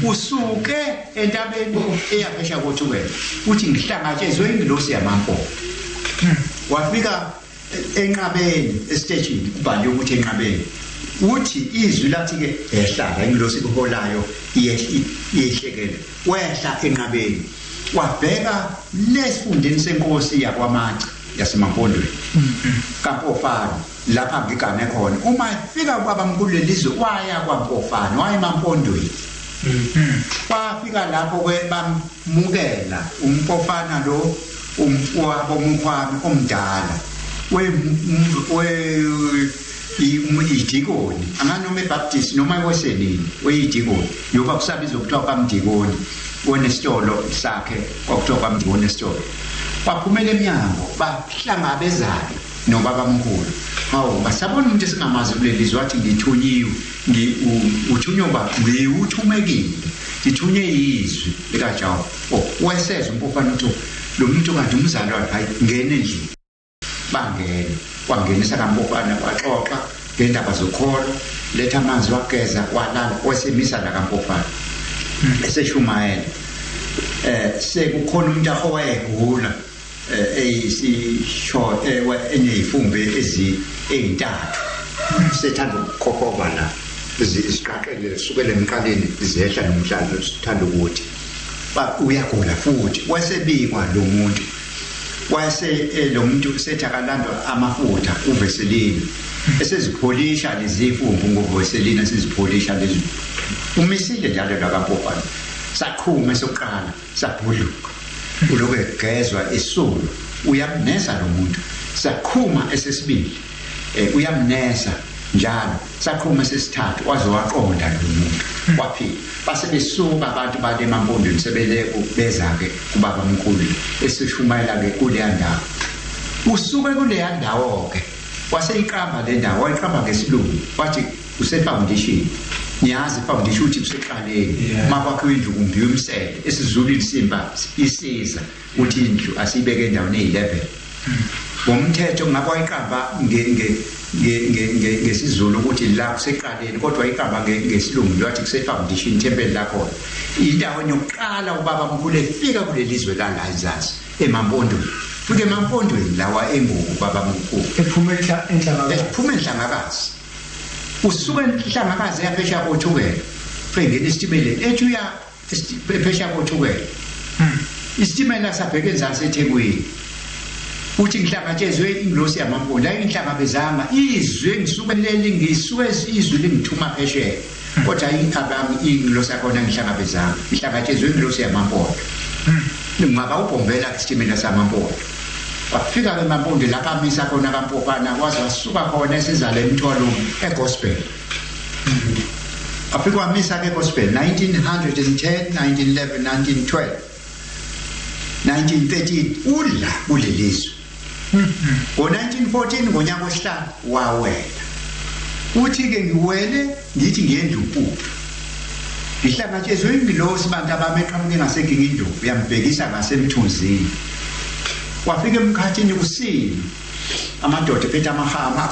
usuke entabeni eyaphesha kothukela uthi ngihlangatshezwe ingilosi yamampondo wafika enqabeni esiteshini ubhale ukuthi enqabeni uthi izwi lathi ke ehlala ingilosi kuholayo iyehlekele wehla enqabeni wabheka lesifundeni senkosi yakwamaca yasemampondweni kaMpofana lapha ngigane khona uma efika kwabamkhulu lelizwe waya kwaMpofana waya emampondweni wafika lapho bamukela uMpofana lo umfowabo umkhwami omdala idikoni anganoma eBaptist noma eweselini weyidikoni yoba kusabiza ukuthiwa kwamdikoni onesitolo sakhe kwakuthiwa kwamdikoni esitolo baphumela eminyango bahlangabezana nobabamkhulu hawu basabona umuntu esingamazi kulelizwe wathi ngithunyiwe uthunywa ngiwuthumekile ngithunye izwi likaJawu weseza uMpofana uthi lo muntu kanti umzali wakhe hayi ngene endlini bangena wangenisa kaMpofana waxoxa ngendaba zokholo letha amanzi wageza walala wasemisa la kaMpofana eseshumayela sekukhona umuntu owayegula eyisisho eneyifumbe ezintathu sethanda ukukhokoba la isiqaqele sukele emkaleni zehla nomhlanje sithanda ukuthi uyagula futhi wasebikwa lo muntu lo muntu sethi akalandwa amafutha uveselini esezipholisha lezifumbu ngoveselini esezipholisha lezi umisile njalo la kaMpofana saqhuma sokuqala sabhudluka ulobe egezwa isulu uyamnesa lo muntu saqhuma esesibili uyamnesa njalo saqhuma esesithathu waze waqonda lo muntu waphila base besuka abantu bale emampondweni sebeleko beza ke kubaba omkhulu esishumayela ke kuleya ndawo usuke kuleya ndawo ke waseyiqamba le ndawo wayiqamba ngesilungu wathi use-foundation niyazi i-foundation uthi kuseqaleni makwakhiwe indlu kumbiwe umsele esizulwini simba isiza uthi indlu asiyibeke endaweni eyi-11 ngomthetho ngabe wayiqamba ngesizulu ukuthi la kuseqaleni kodwa wayiqamba ngesilungu wathi kuse-foundation thempeli lakhona indawo yokuqala ubaba omkhulu efika kulelizwe la enzansi emampondweni futhi emampondweni lawa enguku baba omkhulu ephuma enhlangakazi usuke enhlangakazi yaphesha kothukela fengene isitimela ethi uya ephesha kothukela isitimela sabheke enzansi eThekwini uthi ngihlangatshezwe ingilosi yamampondo ayinhlangabezanga izwi ngisuke leli ngisuke izwi lingithuma phesheya kodwa abami ingilosi yakhona ngihlangabezanga ngihlangatshezwe ingilosi yamampondo ngingaba ubhombela isitimela samampondo wafika emampondweni lapha amisa khona kaMpofana waze wasuka khona esizale emthwalo egospel afika wamisa ke gospel 1910 1911 1912 1913 udla kulelizwe ngo-1914 ngonyaka osihlanu wawela uthi-ke ngiwele ngithi ngendlunkulu ngihlangatshezwe ingilosi bantu abameqhamuke ngaseginginduku yambhekisa ngasemthunzini wafika emkhathini kusini amadoda ephethe amahama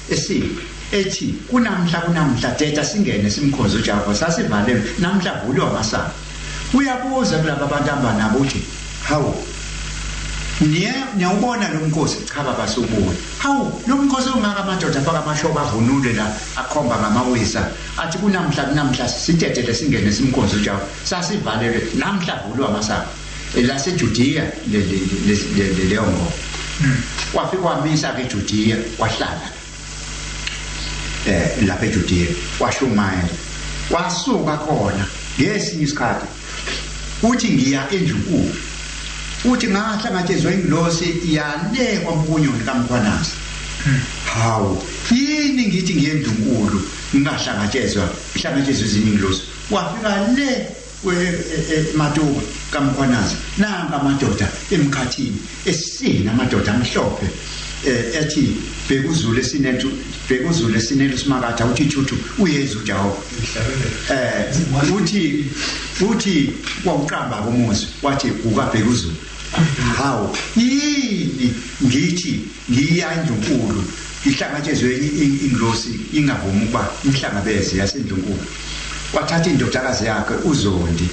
esini ethi kunamhla teta singene simkhonze uJehova sasivalelwe namhla vulwa amasango uyabuza kulabo abantu abanabo uthi hawu niyawubona lo mkhosi cha baba sobuya hawu lo mkhosi ungaka amadoda afaka amashoba avunule la akhomba ngamawisa athi kunamhla sitetele singene simkhonze uJehova sasivalelwe namhla vulwa amasango laseJudiya leyo ngo wafika wamisa ke eJudiya wahlala lapha eJudiya washumayela wasuka khona ngesinye isikhathi uthi ngiya endlunkulu uthi ngahlangatshezwe ingilosi yale kwaMpunyoni kaMkhwanazi hawu yini ngithi ngiyendlunkulu ngingahlangatshezwa ihlangatshezwe izinye ingilosi wafika le Matuba kaMkhwanazi nanga amadoda emkhathini esina amadoda amhlophe ethi bekuzulu esinentu simakatha uthi thuthu uyezu jawo uthi kwauqamba komuzi wathi ukabhekuzulu hawo yini ngithi ngiyandunkulu ihlangatshezwe ingilosi ingavuma ukuba imhlangabeze yasendunkulu wathatha indodakazi yakhe uzondi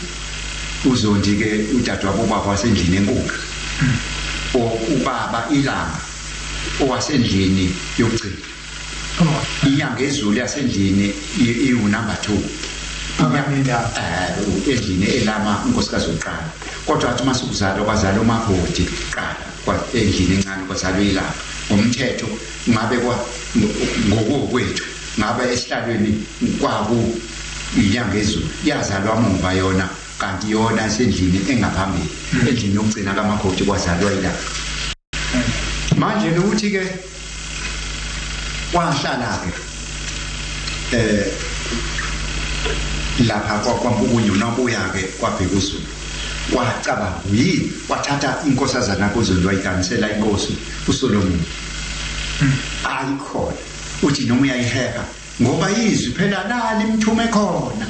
ke udadewabo baba wasendlini enkulu ubaba ilanga owasendlini yokugcina inyanga ezulu yasendlini iunumber 2 endlini elama unkosikazi oqala kodwa athi masukuzalwa kwazalwa uMakhoti qala endlini encane kwazalwa ilanga ngomthetho ngabe ngokwethu ngabe esihlalweni kwaku inyanga ezulu yazalwa muva yona kanti yona esendlini engaphambili endlini yokugcina kaMakhoti kwazalwa ilanga manje ke uthi ke wahlala ke lapha kwaMpukunyu nabuya ke kwaBhekuzulu wacabanga yini wathatha inkosazana kuZulu wayidanisela inkosi uSolomon ayikhona uthi noma uyayiheha ngoba izwi phela lali imthume khona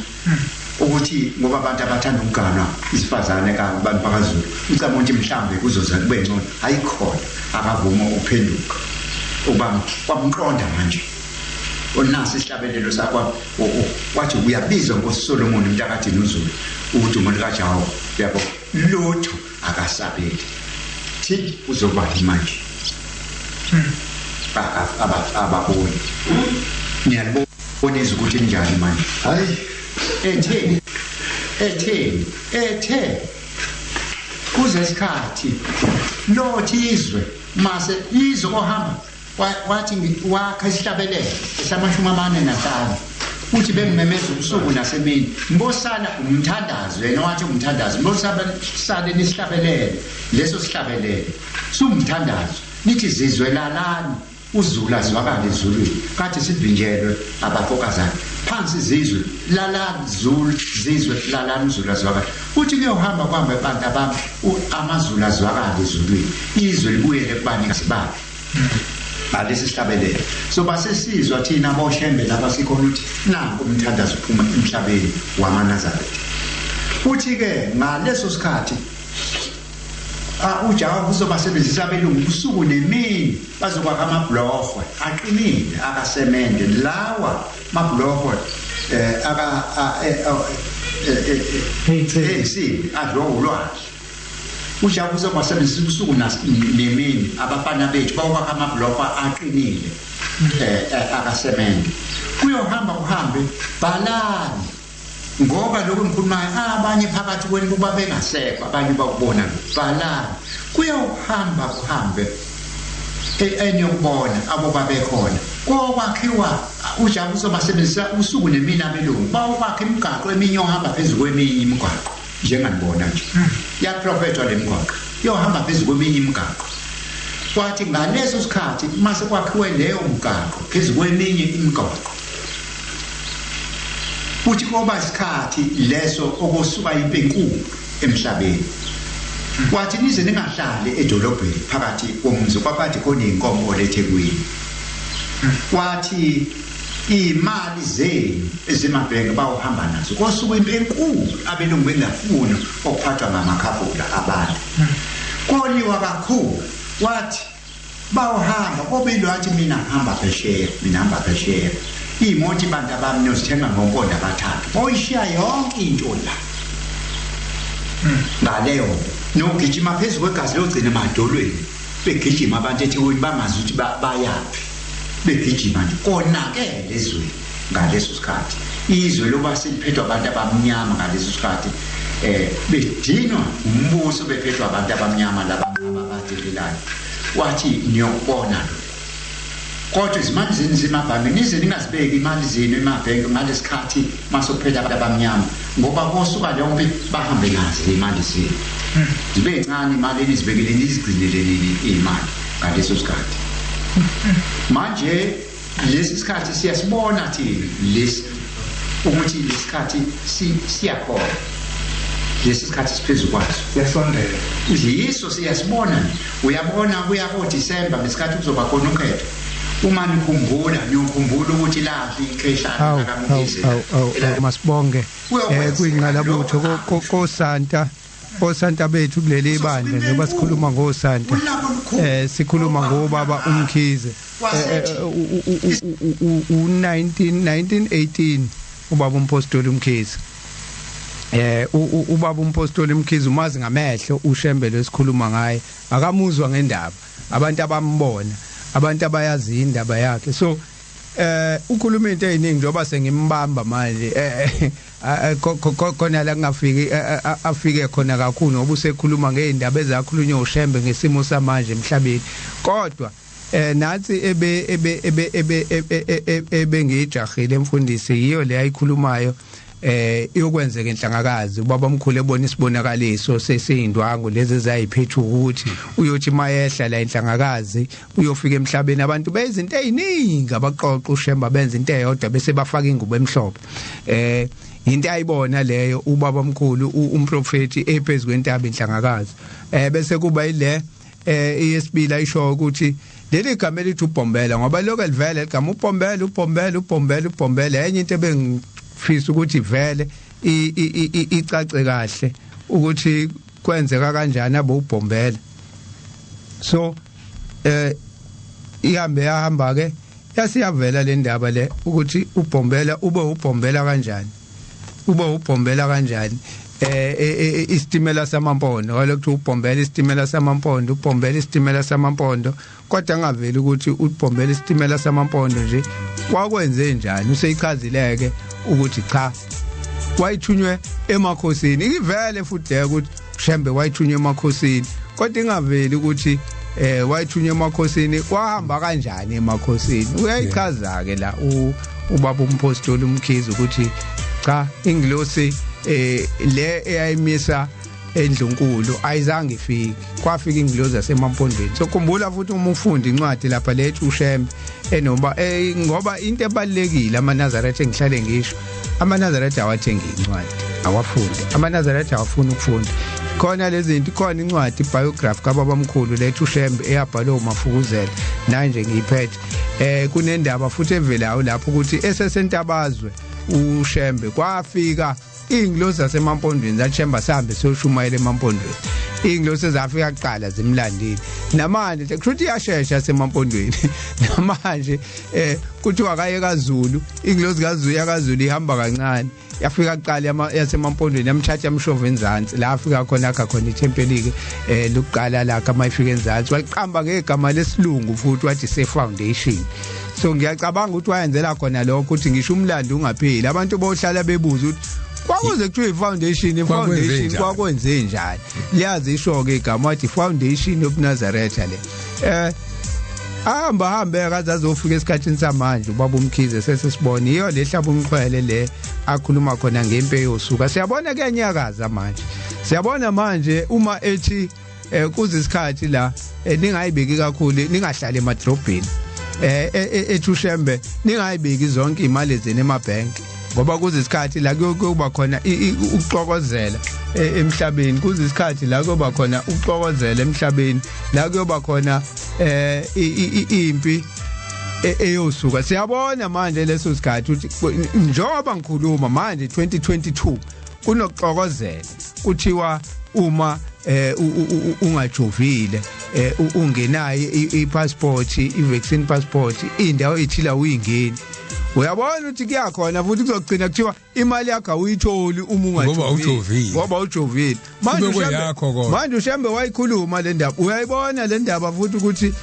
ukuthi ngoba abantu abathanda ukugana isifazane kabantu bakaZulu ucabanga ukuthi mhlambe kuzoza kube ngcono ayikhona akavuma ukuphenduka ubani kwamqonda manje onasi isihlabelelo sakwa wathi uyabizwa ngoSolomon umntakadini uZulu ukuthi umuntu kaJawo yabo lutho akasabeli thi uzoba manje ababoni niyalibona ukuthi njani manje hayi ethe kuze isikhathi lothi izwe mase izwe kohamba wathi wakha isihlabelelo esamashumi 45 uthi bengimemeza ubusuku nasemini mbosana umthandazo yena wathi umthandazo mbosana nisihlabelele leso sihlabelele sumthandazo nithi zizwe lalani uZulu azwakala ezulwini kade sivinjelwe abafokazana phansi zizwe lalani Zulu zizwe lalani uZulu azwakala uthi kuyohamba kwamba abantu abami amaZulu azwakala ezulwini izwe libuyele kubani kasibani balesi sihlabelele so basesizwa thina aboshembe lapha sikhona ukuthi nanku umthandazo uphuma emhlabeni wamaNazaretha uthi ke ngaleso sikhathi uJawa uzobasebenzisa abelungu ubusuku nemini bazokwakha amabhlorhwe aqinile akasemende lawa mabhlorhwe hey adlo ulwazi uJawa uzobasebenzisa ubusuku nemini abafana bethu bakwakha amabhlorhwe aqinile akasemende kuyohamba balani ngoba lokho ngikhulumayo abanye phakathi kwenu kuba bengasekho abanye bakubona balani kuhambe eniyobona abo babekhona kokwakhiwa uJawa uzobasebenzisa usuku nemini abelungu bakwakha imigaqo eminye ohamba phezulu kweminye imigaqo njenganibona nje yaprofethwa lemigaqo yohamba phezulu kweminye imigaqo kwathi ngaleso sikhathi mase kwakhiwe leyo migaqo phezulu kweminye imigaqo uthi ngoba isikhathi leso okusuka impi enkulu emhlabeni wathi nize ningahlali edolobheni phakathi komuzi kwabathi khona inkomo leThekwini wathi imali zenu ezemabhenki bawuhamba nazo kosuka impi enkulu abelungu bengafuna okuphathwa ngamakhabula abantu koliwa kakhulu wathi bawuhamba kobilo wathi mina hamba phesheya imoto abantu abami nozithenga ngompondo abathathu oyishiya yonke into la ngaleyo nogijima phezulu kwegazi logcina emadolweni begijima abantu eThekwini bangazi ukuthi bayaphi begijima nje konakele ezweni ngaleso sikhathi izwe loba seliphethwa abantu abamnyama ngaleso sikhathi bedinwa umbuso bephethwa abantu abamnyama laba abadelelayo wathi niyokubona lo kodwa izimali zenu zimabhange nize ningazibeki imali zenu emabhenki ngalesikhathi masophetha abantu abamnyama ngoba kosuka leyo mpi bahambe nazo imali zenu zibe ncane imali enizibekele nizigcinele imali ngaleso sikhathi manje lesi sikhathi siyasibona thina lesi ukuthi lesikhathi siyakhona lesikhathi siphezulu kwaso yasondela yiso siyasibona uyabona kuya ngoDisemba besikhathi kuzoba khona ukhetho uma nikhumbula ukuthi laphi ikheshana kaMkhize masibonge kuyingqalabutho kosanta bethu kuleli bandla njengoba sikhuluma ngosanta sikhuluma ngobaba uMkhize u1918 ubaba umpostoli uMkhize ubaba umpostoli uMkhize umazi ngamehlo ushembelo esikhuluma ngaye akamuzwa ngendaba abantu abambona abantu abayazi indaba yakhe so ukhuluma into eziningi njengoba sengimbamba manje khona la ngafiki afike khona kakhulu ngoba usekhuluma ngeindaba ezakhulunywa ushembe ngesimo samanje emhlabeni kodwa nathi ebe ngijahile emfundisi yiyo le ayikhulumayo iyokwenzeka enhlangakazi ubaba omkhulu ebona isibonakaliso sesindwangu lezi ezayiphethe ukuthi uyothi mayehla la enhlangakazi uyofika emhlabeni abantu bezinto eziningi abaqoqa ushemba benza into eyodwa bese bafaka ingubo emhlophe into ayibona leyo ubaba omkhulu umprofeti ephezulu kwentaba enhlangakazi bese kuba ile eyesibili ayisho ukuthi leli gama elithi ubhombela ngoba lokho elivela igama ubhombela enye into ebengifisa ukuthi vele icace kahle ukuthi kwenzeka kanjani abo ubhombela so ihamba ke yasiyavela le ndaba le ukuthi ubhombela ubhombela kanjani istimela samampondo walokho ubhombela istimela samampondo kodwa ngaveli ukuthi ubhombela istimela samampondo nje wakwenze njani useyichazileke ukuthi cha wayithunywe emakhosini ivele futhi ukuthi shembe wayithunywe emakhosini kodwa ingaveli ukuthi wayithunywe emakhosini wahamba kanjani emakhosini uyayichaza ke la ubaba umpostoli uMkhize ukuthi cha ingilosi le eyayimisa endlunkulu ayizange ifike kwafika ingilosi yasemampondweni so khumbula futhi uma ufunda incwadi lapha lethi ushembe enoba ngoba into ebalekile amaNazaretha engihlale ngisho amaNazaretha awathengi incwadi awafundi amaNazaretha awafuna ukufunda khona lezi zinto khona incwadi biography kababa omkhulu lethi ushembe eyabhalwa uMafukuzela nanje ngiyiphethe kunendaba futhi evelayo lapho ukuthi esesentabazwe ushembe kwafika ingilosi zasemampondweni zachemba sihambe siyoshumayela emampondweni ingilosi zafika kuqala zimlandile namanje kushuthi iyashesha semampondweni namanje kuthiwa kaye kaZulu ingilosi kaZulu ihamba kancane yafika kuqala yasemampondweni yamthatha yamshova enzansi la afika khona ithempeli ke lokuqala la kama ifika enzansi waqamba ngegama lesilungu futhi wathi se-foundation so ngiyacabanga ukuthi wayenzela khona lokho ukuthi ngisho umlando ungapheli abantu bohlala bebuza ukuthi kwakuze kuthiwa ifoundation kwakwenze njani liyazi isho ke igama wathi foundation uMnazaretha le ahamba akaze azofika esikhathini samanje ubaba uMkhize sesibona iyo lehlaba umxhwele le akhuluma khona ngempe yosuka siyabona kuyanyakaza manje siyabona manje uma ethi kuze isikhathi la ningayibeki kakhulu ningahlali emadrobheni ethi ushembe ningayibeki zonke imali zene emabhenki ngoba kuze isikhathi la kuyoba khona ukuxokozela emhlabeni kuze isikhathi la kuyoba khona ukuxokozela emhlabeni la kuyoba khona impi eyosuka siyabona manje leso sikhathi ukuthi njengoba ngikhuluma manje 2022 kunokuxokozela kuthiwa uma ungajovile ungenayo ipassport ivaccine passport indawo ethila uyingeni uyabona ukuthi kuyakhona futhi kuzogcina kuthiwa imali yakho awuyitholi uma ungajovile ngoba ujovile manje ushembe wayikhuluma le ndaba uyayibona le ndaba futhi ukuthi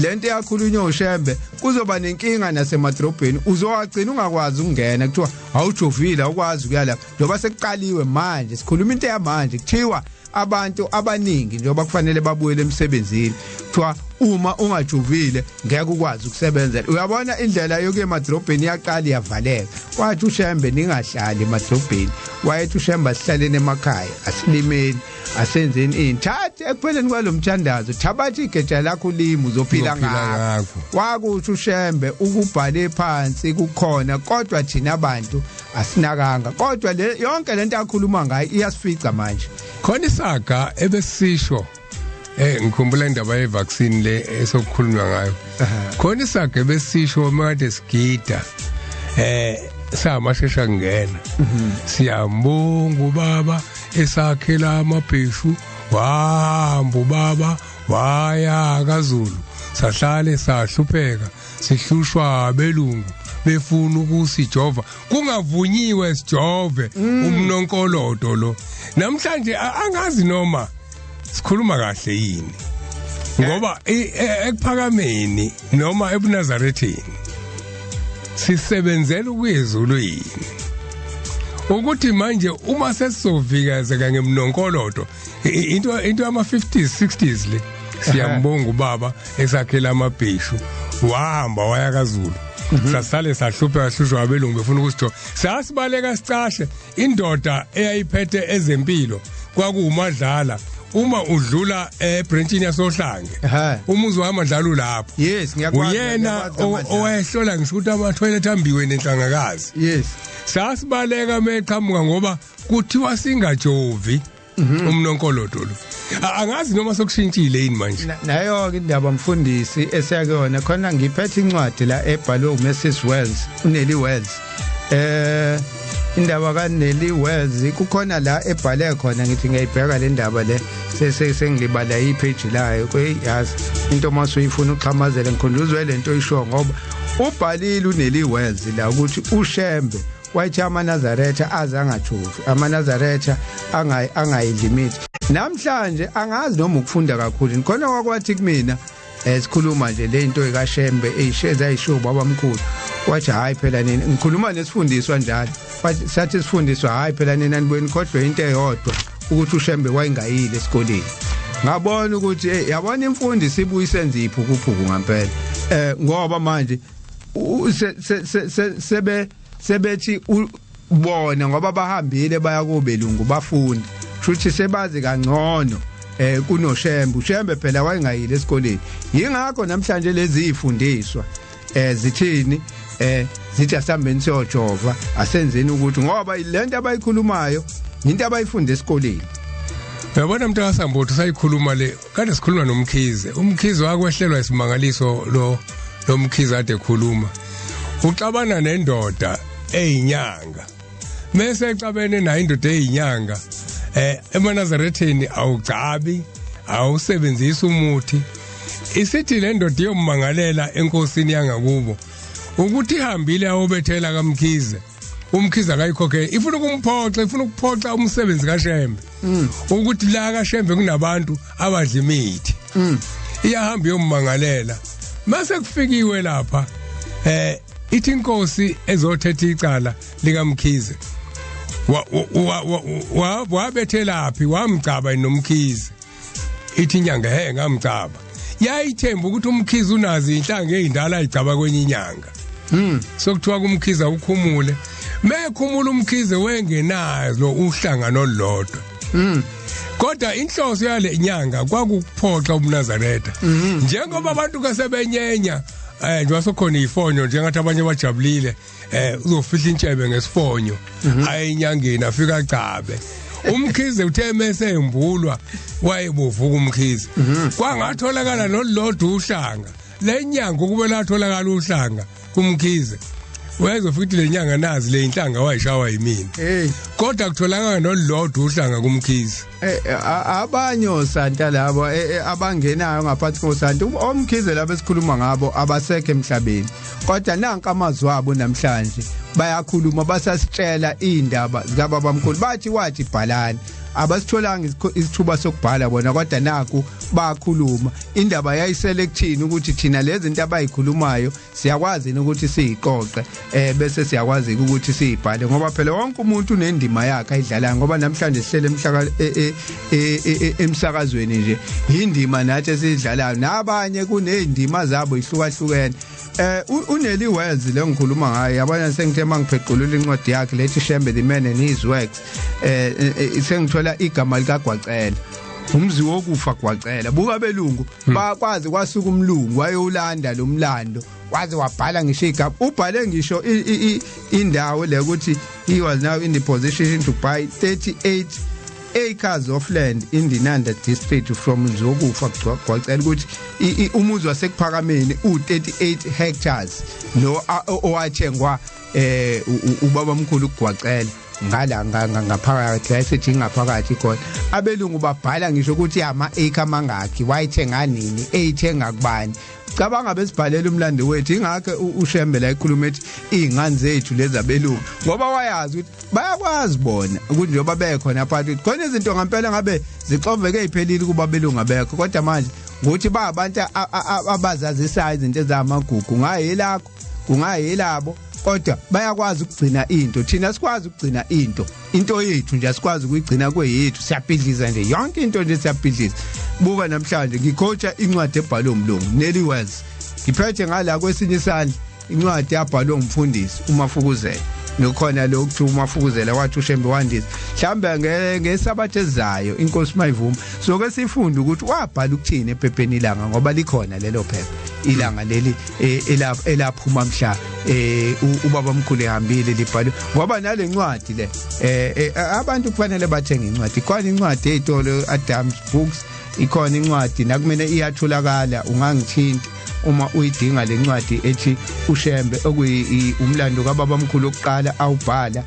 lento yakhulunywa ushembe kuzoba nenkinga nasemadrobheni uzowagcina ungakwazi ukungena kuthiwa awujovile awukwazi ukuya lapha njengoba sekuqaliwe manje sikhuluma into yamanje kuthiwa abantu abaningi njengoba kufanele babuyele emsebenzini kuthiwa uma ungajuvile ngeke ukwazi ukusebenzela. Uyabona indlela yokuya emadrobheni yaqala iyavaleka. Wathi uShembe ningahlali emadrobheni, wayethi uShembe asihlaleni emakhaya, asilimeni, asenzeni inthathe ekupheleni kwalomthandazo thabathi igeja lakho ulimi uzophila ngakho. Wakusho uShembe ukubhale phansi kukhona, kodwa thina abantu asinakanga, kodwa le yonke lento akhuluma ngayo iyasifica manje. Khona isaga ebesisho ngikhumbula indaba ye vaccine le esokukhulunywa ngayo. Khona isaga ebesisho manje sigida samashesha ngena. Siyambonga ubaba esakhela amabheshu, wahamba ubaba waya kaZulu, sahlale sahlupheka, sihlushwa abelungu befuna ukusijova, kungavunyiwe sijove umnonkolodo lo. Namhlanje angazi noma sikhuluma kahle yini, ngoba ekuphakameni noma ebuNazaretheni sisebenzela ukuyezulu yini, ukuthi manje uma sesizovikazeka ngemnonkolodo into ama 50s 60s le siyambonga ubaba esakhela amabheshu, wahamba waya kaZulu, sasale sahlupheka hlushwa abelungu befuna ukusijova. Sasibaleka sicashe indoda eyayiphethe ezempilo kwakuumadlala. Uma udlula ebranchini yasohlange, umuzi wamadlalo lapho. Yes, ngiyakwazi. Uyena owayehlola ngisho ukuthi ama-toilet ambiwe nenhlangakazi. Yes. Sasibaleka meqhamuka ngoba kuthiwa singajovi umnonkolodo lo. Angazi noma sokushintshile yini manje. Nayo ke indaba mfundisi esiyakuyona khona ngiphethe incwadi la ebhalwe uMrs Wells, uNelly Wells. Indaba kaNelly Wells kukhona la ebhale khona, ngithi ngiyibheka le ndaba le sengilibala ipage layo yazi into masuyifuna uxhamazela ngikhonduzwe lento isho ngoba ubhalile uNelly Wells la ukuthi uShembe wathi amaNazaretha azangajuvi, amaNazaretha angayidlimiti. Namhlanje angazi noma ukufunda kakhulu khona kwakwathi kumina sikhuluma nje le into ekaShembe eyisheza ayisho babamkhulu, wathi hayi phela nini ngikhuluma nesifundiswa njalo, wathi sathi sifundiswa hayi phela nini anibweni khodwe into eyodwa ukuthi uShembe wayengayile esikoleni. Ngabona ukuthi yabona imfundo sibuye senze iphukuphuku ngempela, ngoba manje sebethi ubona ngoba bahambile baya kubelungu bafunda futhi sebazi kangcono kunoShembe. uShembe phela wayengayile esikoleni, yingakho namhlanje lezi izifundiswa zithini zithi asambeni siyojova, asenzeni ukuthi ngoba lento abayikhulumayo into abayifunda esikoleni. Uyabona mntaka Sambotho sayikhuluma le, kade sikhuluma noMkhize. uMkhize wakwehlelwa isimangaliso lo Mkhize ade khuluma. Uxabana nendoda eyinyanga, mase exabene nayo indoda eyinyanga eNazaretheni awugcabi, awusebenzisa umuthi. Isithi le ndoda iyommangalela enkosini yangakubo ukuthi ihambile ayobethela kaMkhize. uMkhize akayikhokhela, ifuna ukuphoxa umsebenzi kaShembe ukuthi la kaShembe kunabantu abadla imithi. Iyahamba yommangalela, mase kufikiwe lapha ithi inkosi ezothetha icala likaMkhize wabethelaphi wamgcaba noMkhize. Ithi inyanga ngamgcaba, yayithemba ukuthi uMkhize unazi inhlanga ezindala ayigcaba kwenye inyanga. Sokuthiwa kuMkhize ukhumule, mekhumula uMkhize wengenazo uhlanga nolodwa. Kodwa inhloso yale inyanga kwakuphoxa uMnazaretha, njengoba abantu kasebenyenya nje wasokhona ifonyo njengathi abanye bajabulile uzofihla intshebe ngesifonyo ayinyangeni afika agcabe. uMkhize uthe mase embulwa wayebuvuka uMkhize, kwangatholakala nolodwa uhlanga lenyanga ukube latholakala uhlanga kuMkhize wayezofika le nyanga nazi le inhlanga wayishawa yimini. Kodwa kutholakala nolodwa uhlanga kuMkhize. Abanye osanta labo abangenayo ngaphansi kosanta uMkhize labo esikhuluma ngabo abasekho emhlabeni, kodwa nanka amazwi abo namhlanje bayakhuluma basasitshela indaba zikababamkhulu, bathi wathi bhalani abasitholanga isithuba sokubhala bona kodwa naku bakhuluma indaba yayiselekthini ukuthi thina lezi zinto abayikhulumayo siyakwazi ukuthi siyiqoqe bese siyakwazi ukuthi siyibhale ngoba phela wonke umuntu unendima yakhe ayidlalayo ngoba namhlanje sihlele emsakazweni nje indima nathi esidlalayo nabanye kunezindima zabo ihlukahlukene uneli Wells le ngikhuluma ngayo yabona sengithe mangiphequlula incwadi yakhe lethi Shembe the Man and His Works sengithola igama likagwacela umzi wokufa gwacela buka belungu bakwazi kwasuka umlungu wayolanda lo mlando waze wabhala ngisho igama ubhale ngisho indawo le ukuthi he was now in the position to buy 38 acres of land in the Nanda district from Zokufa gwacela ukuthi umuzi wasekuphakameni u38 hectares lo owathengwa ubaba mkhulu ugwacela ngala ngaphakathi ayisethi ngaphakathi khona abelungu babhala ngisho ukuthi ama-acre mangakhi wayithenga nini eyithenga kubani cabanga besibhalela umlando wethu ingakho uShembe la ikhuluma ethi izingane zethu lezi abelungu ngoba wayazi ukuthi bayakwazi bona ukuthi njengoba bekhona phakathi khona izinto ngempela ngabe zixoveke eziphelile kuba belungu abekho kodwa manje ngokuthi ba abantu abazazisayo izinto ezamagugu ngayelakho kungayelabo kodwa bayakwazi ukugcina into thina sikwazi ukugcina into yethu nje asikwazi ukuyigcina kweyethu siyabhidliza nje yonke into nje siyabhidliza buka namhlanje ngikhotsha incwadi ebhalwe umlungu Nelly Wells ngiphethe ngala kwesinye isandla incwadi yabhalwe umfundisi uMafukuzela nokhona lokho uMafukuzela wathi uShembe wandisa mhlambe ngesabathe ezayo inkosi mayivuma so ke sifunda ukuthi wabhala ukuthini ephepheni ilanga ngoba likhona lelo phepha ilanga leli elaphuma mhla ubaba mkhulu ehambile libhalwe ngoba nale ncwadi le abantu kufanele bathenge incwadi ikhona incwadi ezitolo Adams Books ikhona incwadi nakumele iyatholakala ungangithinta uma uyidinga lencwadi ethi uShembe okuyi umlando kaBaba mkhulu oqala awubhala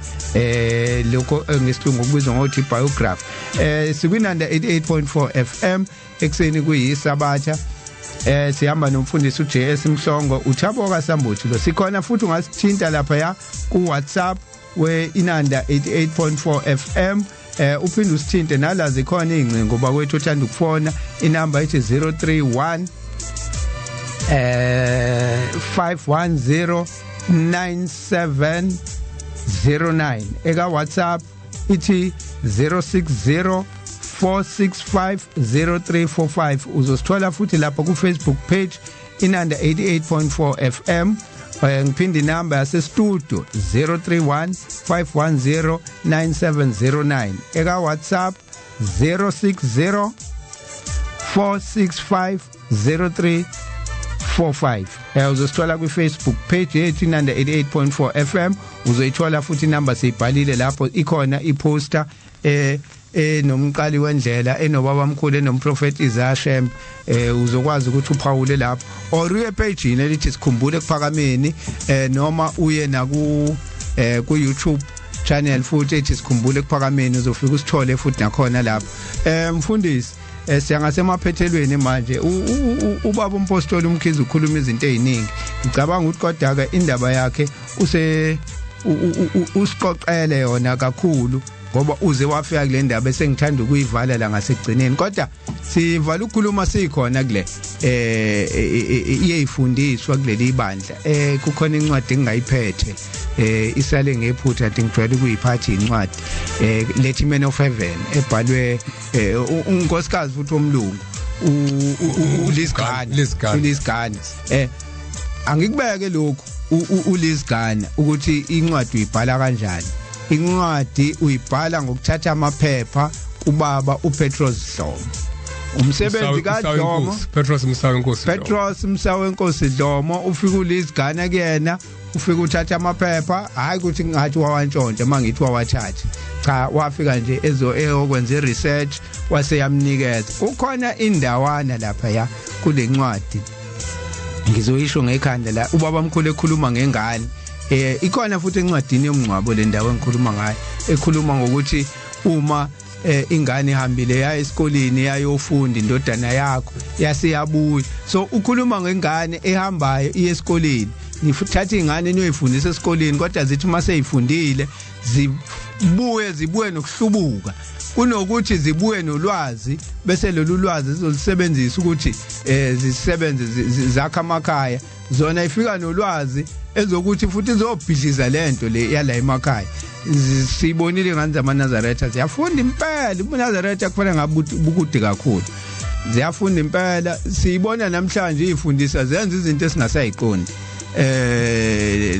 lokho ngesilungu kubizwa ngokuthi biography sikwinanda 88.4 FM ekseni kuyisabatha sihamba nomfundisi uJS Mhlongo uThaboka Sambuthi lo sikhona futhi ungasithinta lapha ya ku WhatsApp we inanda 88.4 FM uphinde usithinte nalazi khona ingcingo bakwethu othanda ukufona inamba ethi 031 5109709 eka WhatsApp ithi 0604650345 uzosithola futhi lapha ku Facebook page inanda 88.4 FM ngiphinde inamba yase studio 031 eka WhatsApp 0604650345 uzosithola ku Facebook page yethu inanda 88.4 FM uzoyithola futhi inamba siyibhalile lapho ikhona iposter nomqali wendlela enobaba mkhulu enomprofeti Izashembe uzokwazi ukuthi uphawule lapho or uye page yini elithi sikhumbule kuphakameni noma uye na ku YouTube channel futhi ethi sikhumbule kuphakameni uzofika usithole futhi nakhona lapho mfundisi siyangasemaphethelweni manje ubaba umpostoli uMkhize ukhuluma izinto eziningi ngicabanga ukuthi kodwa ke indaba yakhe usiqoqele yona kakhulu ngoba uze wafika kule ndaba esengithanda ukuyivala la ngasekugcineni kodwa sivala ukukhuluma sikhona kule iyeyifundiswa kuleli bandla kukhona incwadi engayiphethe isale ngephutha ngijwayele ukuyiphatha incwadi lethi Man of Heaven ebhalwe unkosikazi futhi omlungu uLizigana angikubeke lokho uLizigana ukuthi incwadi uyibhala kanjani incwadi uyibhala ngokuthatha amaphepha ubaba uPetros Dlomo umsebenzi kaDlomo Petros Msawenkosi Dlomo ufika uLizigana kuyena ufika uthatha amaphepha hayi ukuthi ngathi wawantshontsha mangithi wawathatha cha wafika nje ezokwenza research waseyamnikeza ukhona indawana lapha ya kule ncwadi ngizoyisho ngekhanda la ubaba mkhulu ekhuluma ngengane ikhona futhi encwadini yomngcwabo le ndawo engikhuluma ngayo ekhuluma ngokuthi uma ingane ihambile ya esikoleni yayofunda indodana yakho yasiyabuya so ukhuluma ngengane ehambayo iya esikoleni nifuthatha ingane niyoyifundisa esikoleni kodwa zithi mase yifundile zibuye nokuhlubuka kunokuthi zibuye nolwazi bese lolu lwazi zizolisebenzisa ukuthi zisebenze zakha emakhaya zona ifika nolwazi ezokuthi futhi izobhidliza lento le yala emakhaya sibonile ngani zamaNazaretha ziyafunda impela uMnazaretha kufanele ngabe bukude kakhulu ziyafunda impela siyibona namhlanje izifundisa zenza izinto esingasayiqondi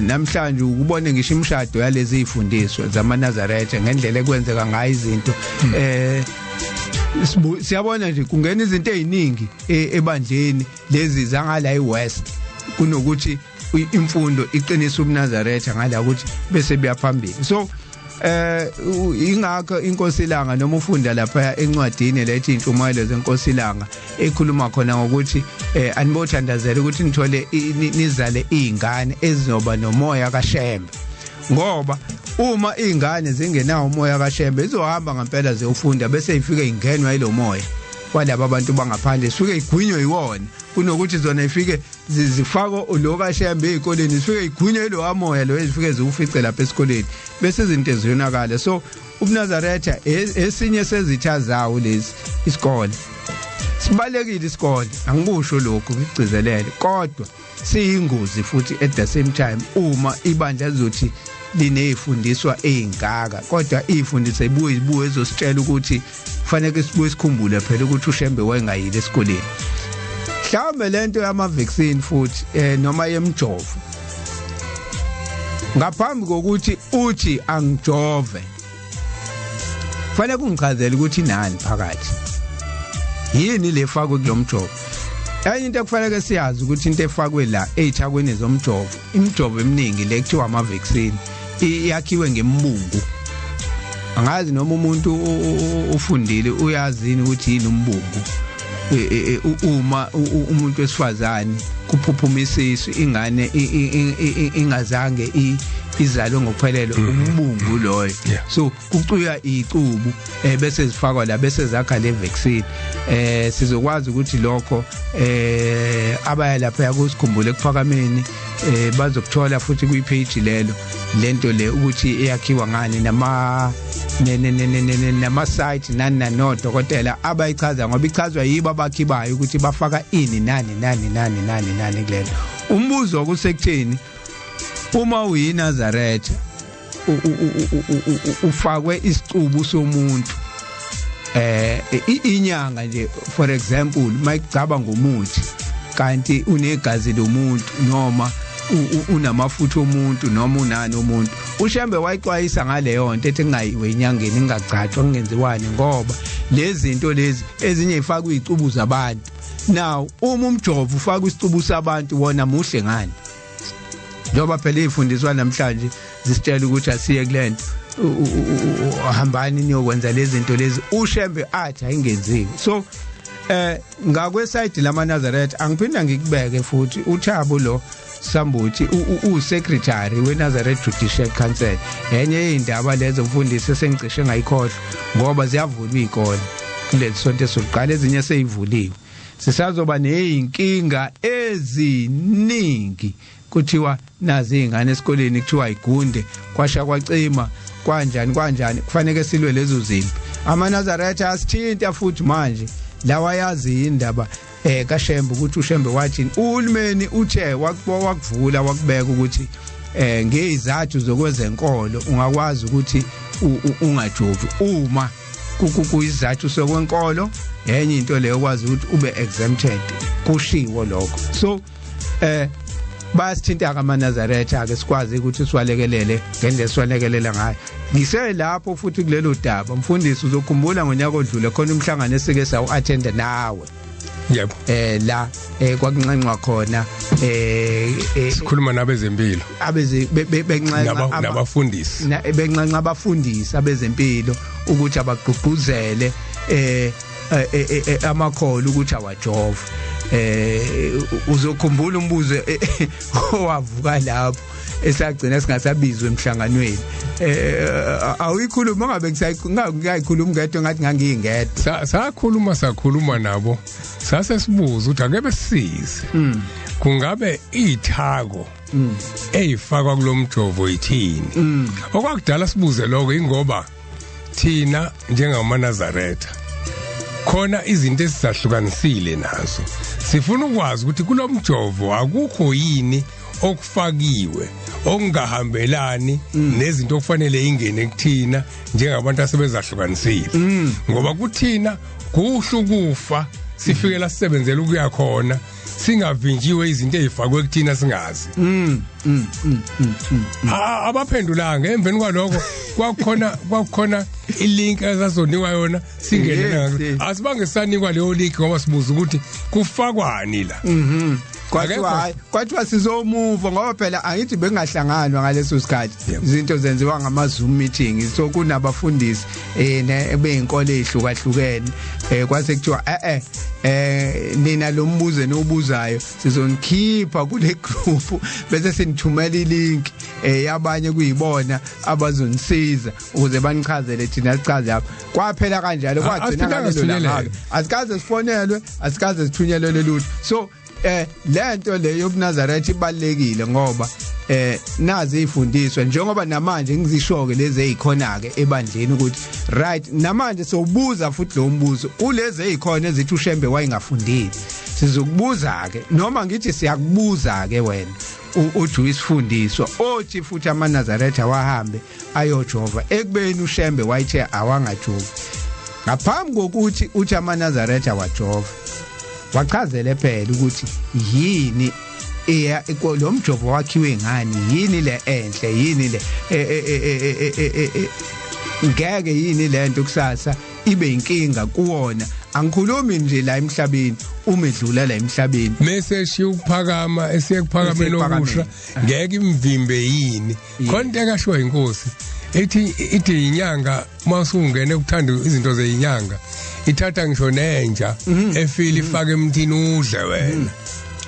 namhlanje ukubone ngisho imshado yalezi izifundiswa zamaNazaretha ngendlela ekwenzeka ngayo izinto siyabona nje kungena izinto eziningi ebandleni lezi zangala eWest kunokuthi imfundo iqinisa uMnazaretha ngala ukuthi bese biyaphambili so ingakho inkosilanga noma ufunda lapha encwadini lethi intshumayelo zenkosilanga ekhuluma khona ngokuthi anibothandazela ukuthi nithole nizale izingane ezizoba nomoya kaShembe ngoba uma izingane zingenawo umoya kaShembe izohamba ngempela ziyofunda bese ifike ingenwa yilo moya kwalabo abantu bangaphandle suke igwinywe yiwona kunokuthi zona ifike zifako lo kaShembe ezikoleni zifike igwinywe lo amoya lo ezifike ziwufice lapha esikoleni bese izinto eziyonakala so uMnazaretha esinye sezichazayo lezi isikole sibalekile isikole angikusho lokho ngigcizelele kodwa siyingozi futhi at the same time uma ibandla lizothi linezifundiswa ezingaka kodwa izifundise ibuye ezositshela ukuthi kufanele sibuye sikhumbule phela ukuthi uShembe wayengayile esikoleni mhlawumbe lento yama vaccine futhi noma yemjovo ngaphambi kokuthi uthi angijove kufanele kungichazele ukuthi nani phakathi yini lefakwe kulomjovo enye into ekufanele siyazi ukuthi into efakwe la ezithakweni zomjovo imjovo eminingi lekuthiwa ama vaccine iyakhiwe ngembungu angazi noma umuntu ufundile uyazini ukuthi yini umbungu uma umuntu wesifazane kuphuphuma isisu ingane ingazange izalo ngokuphelele umbungu loyo so kucuya icubu bese zifakwa la bese zakha le vaccine sizokwazi ukuthi lokho abaya lapha yakusikhumbule kuphakameni bazokuthola futhi kwi-page lento le ukuthi iyakhiwa ngani nama site nani nodokotela abayichaza ngoba ichazwa yibo abakhibayo ukuthi bafaka ini nani kulelo umbuzo okusekutheni uma uyiNazaretha ufakwe isicubu somuntu inyanga nje for example mayicaba ngomuthi kanti unegazi lomuntu noma unamafutha omuntu noma unani umuntu uShembe wayixwayisa ngaleyo nto ethi engayiwe enyangeni ingagcatshwa kungenziwani ngoba lezi zinto lezi ezinye ifakwa izicubu zabantu now uma umjovo ufaka isicubu sabantu wona muhle ngani njoba phela izifundiswa namhlanje zisitshela ukuthi asiye kulento hambani niyokwenza lezi zinto lezi uShembe athi ayingenziwe so ngakweside lamaNazaretha angiphinda ngikubeke futhi uThabo lo Sambuthi uSecretary weNazaretha Judicial Council enye indaba lezo mfundisi sengicishe ngayikhohlwa ngoba ziyavulwa izikole kulesi sonto esokuqala ezinye seyivuliwe sisazoba nezinkinga eziningi kuthiwa nazi ingane esikoleni kuthiwa igunde kwasha kwacima kanjani kufanele silwe lezo zimpi amaNazaretha asithinta futhi manje lawa yazi indaba kaShembe ukuthi uShembe wathi uhulumeni uthe wakuvula wakubeka ukuthi ngezizathu zokwezenkolo ungakwazi ukuthi ungajovi uma kuyizathu sokwenkolo enye into leyo kwazi ukuthi ube exempted kushiwo lokho so basithinta kaMnazaretha ke sikwazi ukuthi siwalekelele ngendlela siwalekelela ngayo ngise lapho futhi kulelo daba mfundisi uzokhumbula ngonyaka odlule khona umhlangano esike sawu attend nawe yebo la kwakunxenxwa khona sikhuluma nabezempilo benxenxa nabafundisi benxenxa abafundisi abezempilo ukuthi abagqugquzele amakholo ukuthi awajova uzokhumbula umbuzo owavuka lapho esagcina singasabizwe emhlanganweni awuyikhuluma ngabe ngisayikhuluma ngedwa ngathi ngangiyingedwa sakhuluma nabo sase sibuza ukuthi ake besisize kungabe ithako eyifakwa kulomjovo yithini okwakudala sibuze lokho ingoba thina njengamaNazaretha khona izinto esizahlukanisile nazo sifuna ukwazi ukuthi kulomjovo akukho yini okufakiwe okungahambelani nezinto okufanele ingene kuthina njengabantu asebezahlukanisile ngoba kuthina kuhlu kufa sifikela sisebenzela ukuya khona singavinjiwe izinto ezifakwe kuthina singazi abaphendulanga emveni kwalokho kwakukhona ilink ezazoniwa yona singene ngakho asibangesanikwa leyo link ngoba sibuza ukuthi kufakwani la Kwathiwa sizomuva ngoba phela angithi bengahlanganwa ngaleso sikhathi izinto zenziwa ngama-Zoom meeting so kunabafundisi beyinkole ezihlukahlukene kwase kuthiwa nina lo mbuzo nobuzayo sizonikhipha kule group bese sinithumela ilink yabanye kuyibona abazonisiza ukuze banichazele thina sichaze lapha kwaphela kanjalo kwagcina ngalelo asikaze sifonelwe asikaze sithunyelwe lutho so lento le yobuNazaretha ibalekile ngoba nazi ifundiswa njengoba namanje ngizishoke lezi ezikhona ke ebandleni ukuthi right namanje sobuza futhi lo mbuzo kulezi ezikhona ezithi uShembe wayengafundile sizokubuza ke noma ngithi siyakubuza ke wena uthi isifundiswa othi futhi amaNazaretha wahambe ayojova ekubeni uShembe wayithe awangajova ngaphambi kokuthi uthi amaNazaretha wajova wachazele phela ukuthi yini lo mjovo wakhiwe ngani yini le enhle yini le ngeke yini lento kusasa ibe inkinga kuwona angikhulumi nje la emhlabeni umedlula la emhlabeni message yokuphakama esiyekuphakamela okusha ngeke imvimbe yini konke akashiwa inkosi ithi inyanga masungene ukuthanda izinto zeyinyanga ithatha ngisho nenja efile ifake emthini udle wena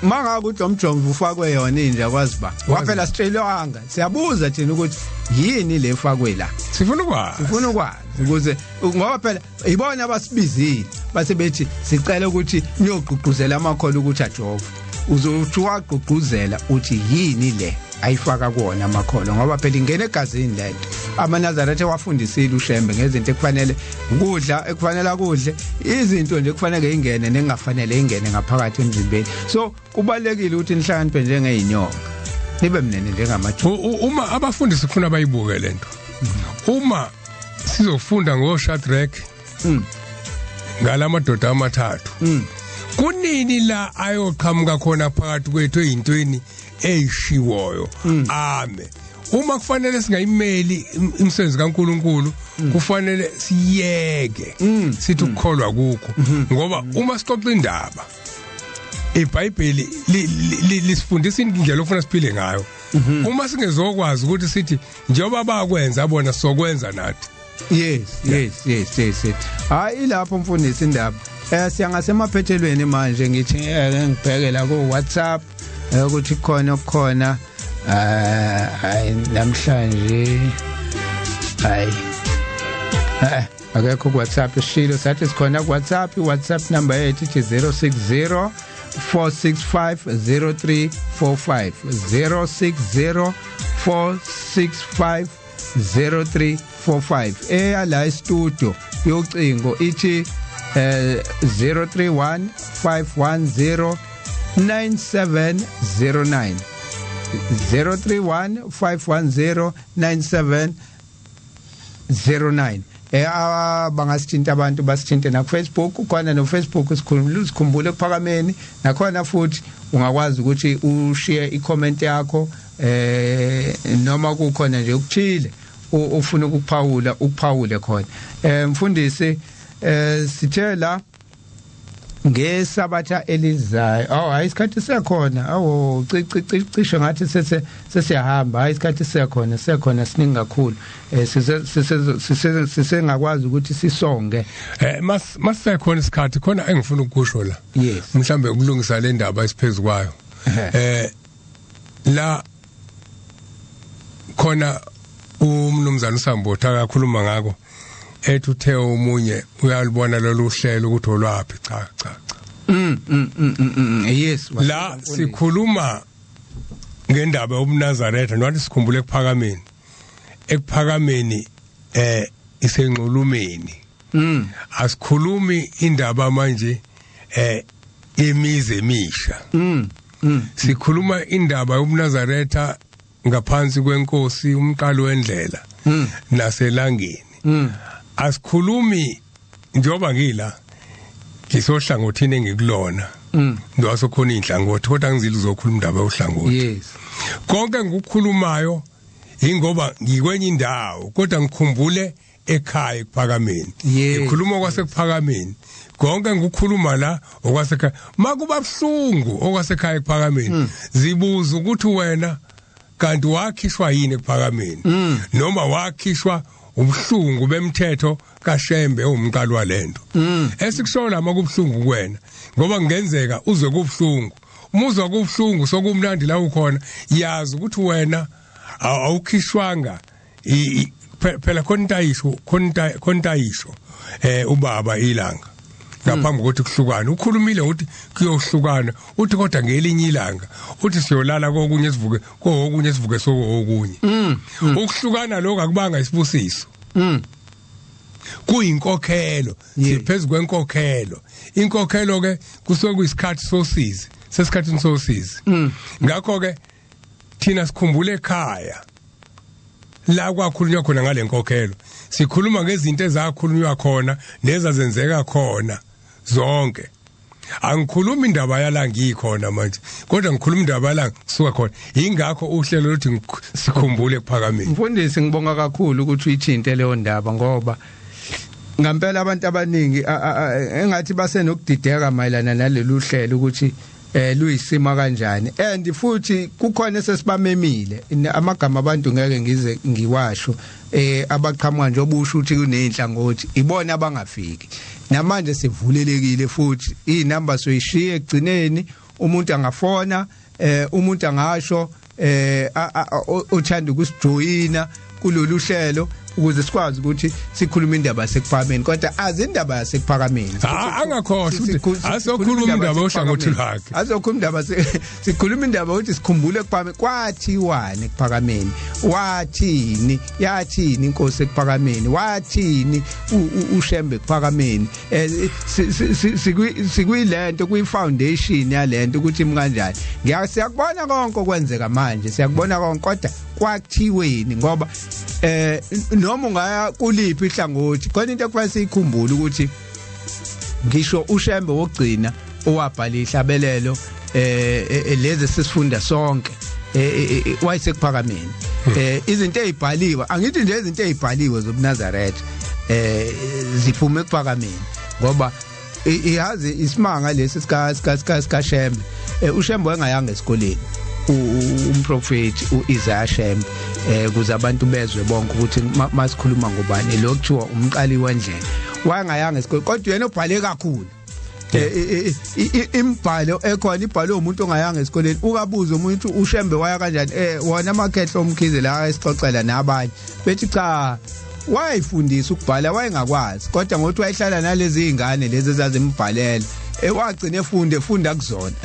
manga ukuthi umjongo ufakwe yona inja kwazi ba waphela sicelwanga siyabuza thina ukuthi yini le efakwe la sifuna ukwazi ukuze ngoba phela ibona abasibizile base bethi sicela ukuthi niyogqugquzela amakholo ukuthi ajove uzothi wagqugquzela uthi yini le ayifaka kuona amakholo ngoba phela ingene egazini lento amaNazaretha wafundisile uShembe ngezinto ekufanele ukudla ekufanele akudle izinto nje kufanele ingene nengafanele ingene ngaphakathi emzimbeni so kubalekile ukuthi nihlakaniphe njengeyinyoka nibe mnene njengamathupha uma abafundisi kufuna bayibuke lento uma sizofunda ngoShadrach ngalamadoda amathathu kunini la ayoqhamuka khona phakathi kwethu ezintweni eyishiwoyo ame uma kufanele singayimeli imisebenzi kaNkuluNkulu kufanele siyeke sithi ukukholwa kukho ngoba uma sixoxa indaba iBhayibheli lisifundisa indlela ofuna siphile ngayo uma singezokwazi ukuthi sithi njengoba bakwenza abona sokwenza nathi yes hayi lapho mfundisi indaba siyangasemaphethelweni manje ngithi ngibheke la ku WhatsApp ukuthi khona namhlanje akekho ku WhatsApp shilo sathi sikhona ku WhatsApp number yethu ithi 060 465 0345 060 465 0345 la studio yocingo ithi 031 510 9709 031 510 9709 bangasithinta abantu basithinte na Facebook khona no Facebook sikhumbule kuphakameni nakhona futhi ungakwazi ukuthi ushare i-comment yakho noma kukhona nje ukuthile ufuna ukuphawule khona mfundisi sithela ngesabatha elizayo isikhathi sekhona cishe ngathi sesiyahamba isikhathi sekhona siningi kakhulu sisengakwazi ukuthi sisonge masisekhona isikhathi khona engifuna ukusho la mhlambe ukulungisa le ndaba esiphezukwayo la khona umnumzana uSambotha akakhuluma ngako ethi uthe omunye uyalibona lolu hlelo ukuthi olwaphi cha Yes, la sikhuluma ngendaba uMnazaretha nathi sikhumbule ekuphakameni isenqulumeni asikhulumi indaba manje yemizi emisha sikhuluma indaba yoMnazaretha ngaphansi kwenkosi umqalo wendlela naselangeni asikhulumi njoba ngila ngisohlangothini engikulona ngiwasokhona inhlangothi kodwa ngizile uzokhuluma indaba yohlangothi yes konke ngikukhulumayo ingoba ngikwenye indawo kodwa ngikhumbule ekhaya ekuphakameni ngikhuluma kwasekuphakameni konke ngikukhuluma la okwasekhaya makuba buhlungu okwasekhaya ekuphakameni zibuza ukuthi wena kanti wakhishwa yini ekuphakameni noma wakhishwa ubuhlungu bemthetho kaShembe umqalo walento esikushola makubhlungu kuwena ngoba ngenzeka uzwe kubuhlungu umuzwa kubuhlungu sokumnandi la ukhona yazi ukuthi wena awukhishwanga phela kontayisho ubaba ilanga ngaphambi kokuthi kuhlukane ukhulumile uthi kuyohlukana uthi kodwa ngelinye ilanga uthi siyolala kokunye sivuke sokunye ukuhlukana lokho akubanga isibusiso kuyinkokhelo siphezulu kwenkokhelo inkokhelo ke kusuke kuyisikhathi sosizi sesikhathini sosizi ngakho ke thina sikhumbule ekhaya la kwakhulunywa khona ngale nkokhelo sikhuluma ngezinto ezakhulunywa khona nezazenzeka khona zonke angikhuluma indaba yala ngikhona manje kodwa ngikhuluma indaba yala kusuka khona ingakho uhlelo luthi sikhumbule ekuphakameni mfundisi ngibonga kakhulu ukuthi uyithinte leyo ndaba ngoba ngempela abantu abaningi engathi basenokudideka mayelana nalelu hlelo ukuthi luyisima kanjani and futhi kukhona esesibamemile amagama abantu ngeke ngize ngiwasho abaqhamuka nje obusho ukuthi kunenhlangothi ibona abangafiki namanje sivulelekile futhi inamba soyishiye egcineni umuntu angafona umuntu angasho uthanda ukusijoyina kulolu hlelo ukuze sikwazi ukuthi sikhuluma indaba yasekuphakameni kodwa azindaba yasekuphakameni angakhohlwa asokhuluma indaba yohlangothi lakhe azokhuluma indaba sikhuluma indaba ukuthi sikhumbule ekuphakameni kwathiwane ekuphakameni wathini yathini inkosi ekuphakameni wathini uShembe ekuphakameni sikuyilento kuyifoundation yalento ukuthi imkanjani siyakubona konke okwenzeka manje siyakubona konke kodwa kwathiweni ngoba noma ungaya kuliphi ihlangothi khona into ekufanele sikhumbule ukuthi ngisho uShembe wogcina owabhala ihlabelelo lezi sisifunda sonke wayesekuphakameni izinto ezibhaliwe angithi nje izinto ezibhaliwe zoMnazaretha ziphuma ekuphakameni ngoba iyazi isimanga lesi sika Shembe uShembe wayengayanga esikoleni umprofeti uIsaiah Shembe kuze abantu bezwe bonke ukuthi masikhuluma ngobani lo kuthiwa umqali wendlela wangayanga esikoleni kodwa yena ubhale kakhulu imbhalo ekhona ibhalo umuntu ongayanga esikoleni ukabuza umuntu uShembe waya kanjani wona amakhehlo uMkhize la esixoxela nabanye bethi cha wayifundisa ukubhala wayengakwazi kodwa ngokuthi wayehlala nalezi izingane lezi ezazimbhalela wagcina efunda kuzona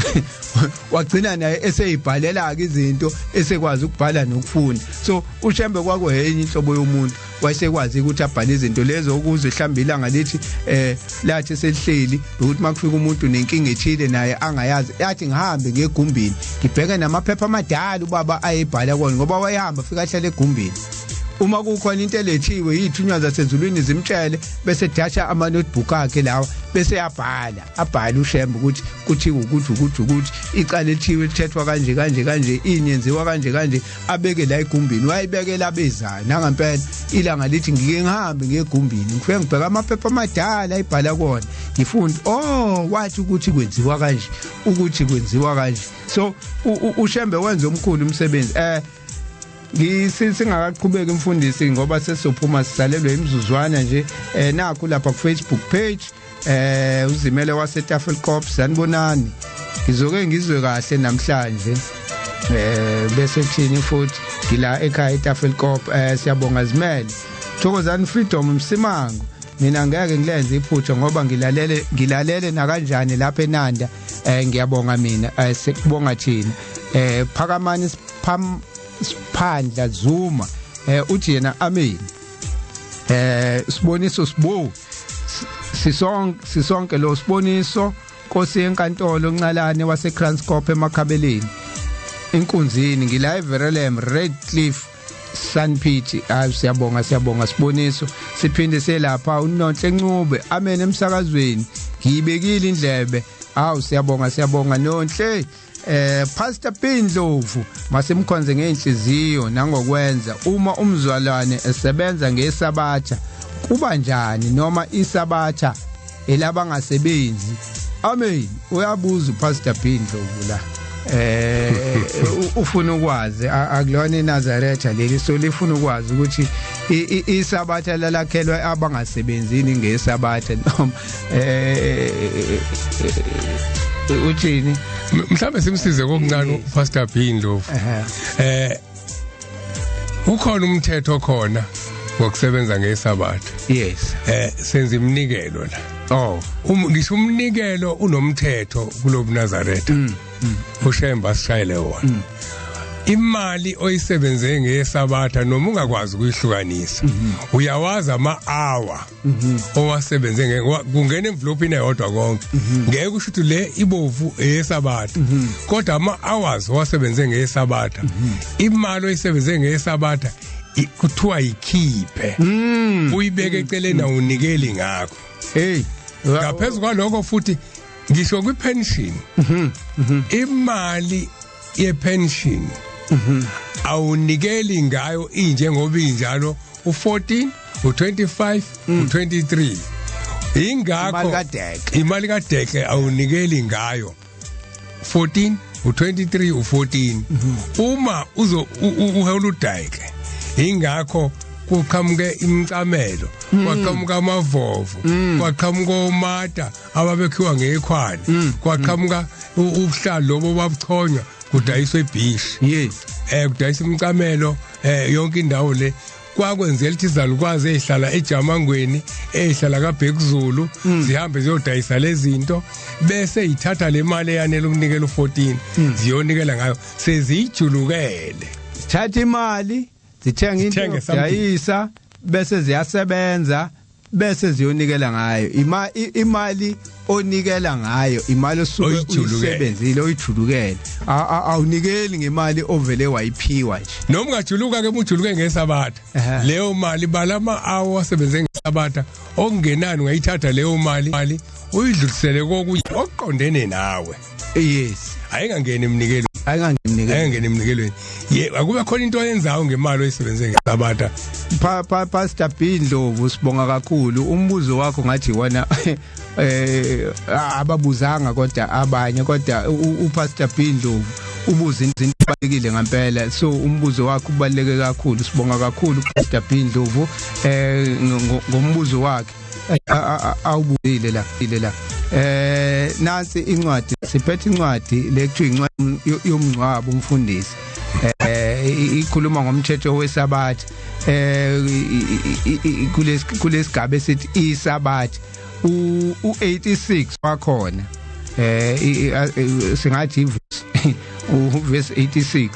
wagcina naye eseyibhalela ke izinto esekwazi ukubhala nokufunda so uShembe kwakuyenye inhlobo yomuntu wayesekwazi ukuthi abhale izinto lezo ukuze mhlawumbe ilanga lithi lathi selihleli ukuthi makufika umuntu nenkinga ethile naye angayazi yathi ngihambe ngegumbini ngibheke namaphepha amadala ubaba ayebhala kona ngoba wayehamba fika ahlala egumbini uma kukhona into elethiwe yithunywa zasezulwini zimtshele bese dasha ama notebook akhe lawa bese abhala uShembe ukuthi kuthiwa ukuthi icala ethiwe lithethwa kanje inyenziwa kanje abeke la egumbini wayibekela abezayo nangempela ilanga lithi ngike ngihambe ngegumbini ngifike ngibheka amaphepha amadala ayibhala kona ngifunda wathi ukuthi kwenziwa kanje so uShembe wenza omkhulu umsebenzi singakaqhubeki umfundisi ngoba sesizophuma sisalelwe imizuzwana nje nakho lapha ku Facebook page uzimele waseTafelkop sanibonani ngizoke ngizwe kahle namhlanje bese thini futhi ngila ekhaya eTafelkop siyabonga Zimele Thokozani Freedom Msimango mina ngeke ngilenze iphutha ngoba ngilalele na kanjani lapha eNanda ngiyabonga mina sikubonga thina Phakamani Siphandla Zuma uthi yena amen siboniso sibo sisonke lo siboniso Nkosi yenkantolo Ncalane waseKranskop eMakhabeleni inkunzini ngila eVerelem Redcliffe Sunpitch siyabonga siboniso siphinde selapha uNonhle Ncube amen emsakazweni ngiyibekile indlebe siyabonga Nonhle Pastor Pindlovu masemkhonze ngeenhliziyo nangokwenza uma umzwalwane esebenza ngesabatha kuba njani noma isabatha elabangasebenzi amen uyabuza uPastor Pindlovu la ufuna ukwazi akulona iNazaretha leli so lifuna ukwazi ukuthi isabatha lalakhelwa abangasebenzini ngesabatha noma uthini mhlambe simsize kokuncane uPastor Pindlovu ukhona umthetho khona wokusebenza ngesabatha yes senza imnikelo la ngisho umnikelo unomthetho kulobuNazaretha ushemba sishayele wona imali oyisebenze ngesabatha noma ungakwazi ukuyihlukanisa uyawazi ama-hour owasebenze kungena envelope eyodwa konke ngeke usho ukuthi le ibovu eyesabatha kodwa ama-hours owasebenze ngesabatha imali oyisebenze ngesabatha kuthiwa yikhiphe uyibeke eceleni awunikeli ngakho ngaphezulu kwalokho futhi ngisho kwi-pension imali ye-pension awunikeli ngayo injengoba injalo u14 u25 u23 ingakho imali kadeke awunikeli ngayo 14 u23 u14 uma uhola udayike ingakho kuqhamuke imicamelo kwaqhamuka amavovo kwaqhamuka omata ababekhiwa ngekhwani kwaqhamuka ubuhlalo lobo babuchonywa kudayiswa ibhishi yes kudayiswa imicamelo yonke indawo le kwakwenzela ukuthi izalukwazi ezihlala eJamangweni ezihlala kaBhekuzulu zihambe ziyodayisa lezi zinto bese ithatha le mali eyanele ukunikela u14 ziyonikela ngayo sezijulukele sithatha imali zithenga into yayisa bese ziyasebenza bese ziyonikela ngayo imali onikela ngayo imali osuke uyisebenzile oyijulukele awunikeli ngemali ovele wayiphiwa nje noma ungajuluka ke ujuluke ngesabatha leyo mali balama hour wasebenze ngesabatha okungenani ungayithatha leyo mali uyidlulisele kokuyi oqondene nawe yes ayingangeni emnikelo ayingangeni emnikelweni akube khona into oyenzayo ngemali oyisebenze ngesabatha Pastor Pindlovu sibonga kakhulu umbuzo wakho ngathi wona ababuzanga kodwa abanye kodwa uPastor Pindlovu ubuza izinto ezibalekile ngempela so umbuzo wakho ubaleke kakhulu sibonga kakhulu Pastor Pindlovu ngombuzo wakhe awubuzile la nansi incwadi siphethe incwadi lekuthiwa incwadi yomncwabo umfundisi ikhuluma ngomthetho wesabatha kulesigaba esithi isabatha u86 wakhona singathi verse 86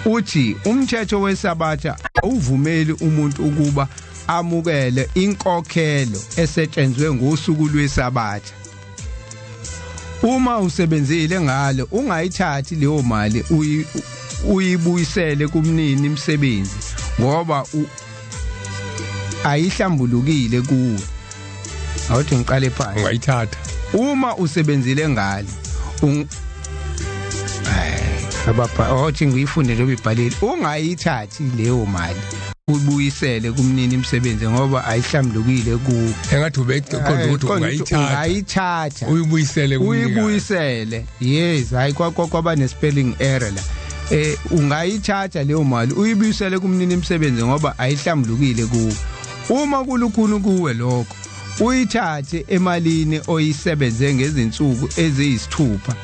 uthi umthetho wesabatha uvumeli umuntu ukuba amukele inkokhelo esetshenzwe ngosuku lwesabatha uma usebenzile ngalo ungayithathi leyo mali uyibuyisele kumnini imsebenzi ngoba ayihlambulukile kuwe awuthi ngiqale phansi ungayithatha uma usebenzile ngalo othi ngiyifunde nje ubibhalile ungayithathi leyo mali ubuyisele kumnini imsebenzi ngoba ayihlambulukile kuwe engathi ubeqonda ukuthi ungayithatha uyibuyisele yes hayi kwaba ne spelling error la ungayithatha leyo mali uyibuyisele kumnini imsebenzi ngoba ayihlambulukile kuwe uma kulukhulu kuwe lokho uyithathe emalini oyisebenze ngezinsuku eziyisithupha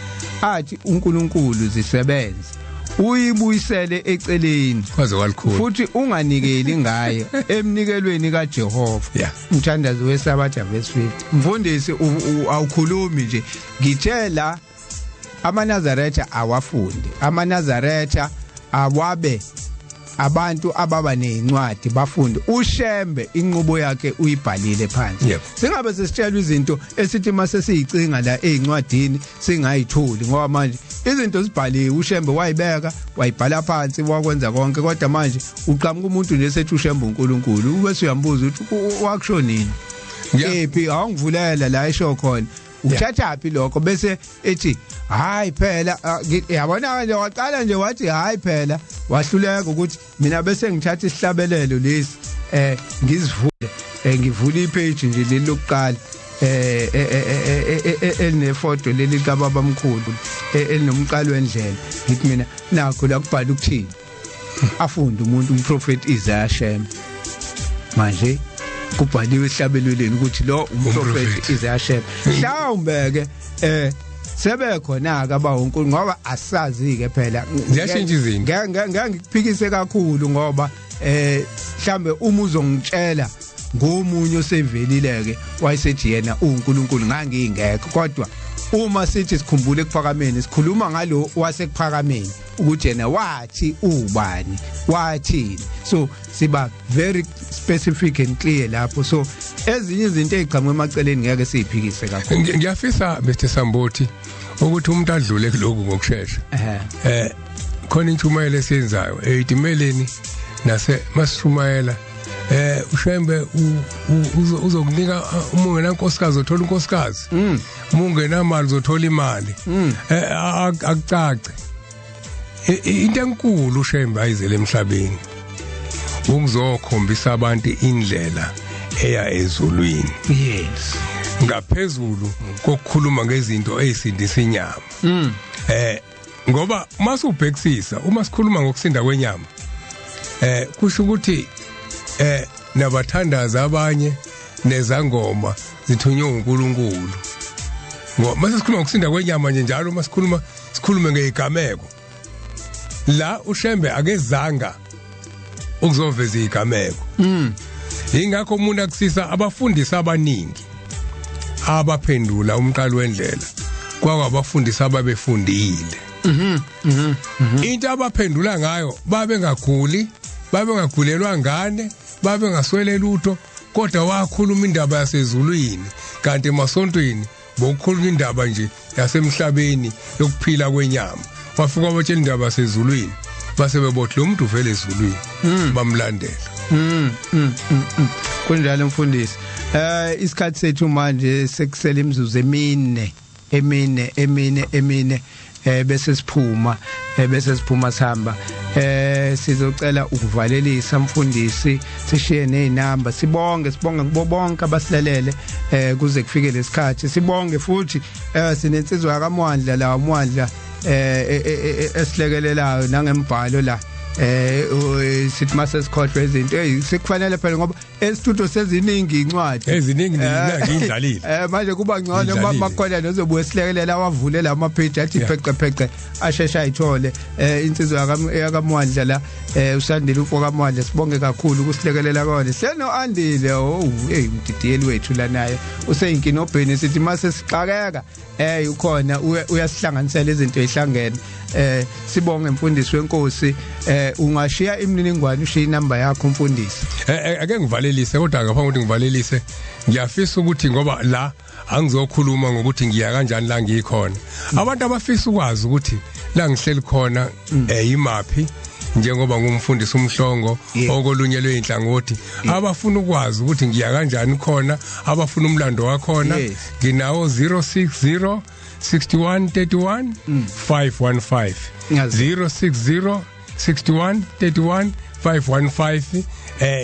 athi uNkulunkulu zisebenze uyibuyisele eceleni kwaze walikhulu futhi unganikeli ngayo emnikelweni kaJehova umthandazo wesabatha verse 50 mfundisi awukhulumi nje ngithela amaNazaretha awafunde amaNazaretha awabe abantu ababa nezincwadi bafunde ushembe inqubo yakhe uyibhalile phansi singabe sesitshela izinto esithi mase siyicinga la ezincwadini singayitholi ngoba manje izinto zibhaliwe ushembe wayibeka wayibhala phansi wakwenza konke kodwa manje uqhamuka umuntu nesethi ushembe uNkulunkulu bese uyambuza ukuthi wakusho nini ephi awungivulela la esho khona uthathaphi lokho bese ethi hayi phela yabona nje waqala nje wathi hayi phela wahluleka ukuthi mina bese ngithatha isihlabelelo lesi ngizivule ngivula ipage nje leli lokuqala elinefoto leli kababa mkhulu elinomqalo wendlela ngithi mina nakho la kubhala ukuthini afunde umuntu umprofeti Isaiah Shem manje kubhaliwe esihlabelelweni ukuthi lo umprofeti Isaiah Shem mhlawumbe ke sebekhona ke abawonkulu ngoba asazi ke phela ziyashintsha izinto ngikuphikise kakhulu ngoba mhlambe uma uzongitshela ngomunye osevelileke wayesethi yena uNkulunkulu ngangingekho kodwa uma sithi sikhumbule ekuphakameni sikhuluma ngalo wasekuphakameni ukuthi yena wathi ubani wathini so siba very specific and clear lapho so ezinye izinto eziqhamuka emaceleni ngeke siziphikise kakhulu ngiyafisa Mr Samboti ukuthi umuntu adlule kuloko ngokusheshsha khona intshumayelo esiyenzayo eyidimeleni nase masishumayela ushembe uzokunika umungena nkosikazi uthola unkosikazi umungena imali uzothola imali akucace into enkulu ushembe ayizele emhlabeni ukuzokhombisa abantu indlela eya ezulwini yes ngaphezulu kokukhuluma ngezinto ezisindisa inyama ngoba masubhekisisa uma sikhuluma ngokusinda kwenyama kusho ukuthi nabathandaza abanye nezangoma zithunywe uNkulunkulu ngoba mase sikhuluma ngokusinda kwenyama nje njalo sikhulume ngeigameko la ushembe akezanga ukuzoveza igameko ingakho umuntu akusisa abafundisi abaningi abaphendula umqalo wendlela kwabafundisi ababefundile into abaphendula ngayo babengagulelwa ngane babengaswele lutho kodwa wakhuluma indaba yasezulwini kanti emasontweni bokukhuluma indaba nje yasemhlabeni yokuphila kwenyama wafika wabatshela indaba yasezulwini base bebothi lo muntu uvele ezulwini bamlandela kunjalo mfundisi isikhathi sethu manje sekusela imizuzu emine bese siphuma sihamba sizocela ukuvalelisa mfundisi sishiye nezinamba sibonge kubo bonke abasilalele kuze kufike lesikhathi sibonge futhi sinensizwa yakamwandla la umwandla esilekelelayo nangembhalo la sithi mase sikhohlwe izinto sekufanele phela ngoba esitudio seziningi incwadi eziningi ngidlalile manje kuba ngcono makhona nozobuye silekelela awavulela ama-page athi pheqepheqe ashesha ayithole insizwa yakamwandla la usandile ufo kamwandla sibonge kakhulu ukusilekelela kone seno andile umdidiyeli wethu la naye useyinkinobheni sithi mase sixakeka ukhona uyasihlanganisela izinto ezihlangene sibonge mfundisi wenkosi ungashiya imininingwane ushiya inamba yakho mfundisi ake ngivalelise kodwa ngaphambi ukuthi ngivalelise ngiyafisa ukuthi ngoba la angizokhuluma ngokuthi ngiya kanjani la ngikhona abantu abafisa ukwazi ukuthi la ngihleli khona imaphi njengoba ngumfundisi umhlongo okolunyelwe inhlangothi abafuna ukwazi ukuthi ngiya kanjani khona abafuna umlando wakhona nginawo 060 6131 515 060 6131 515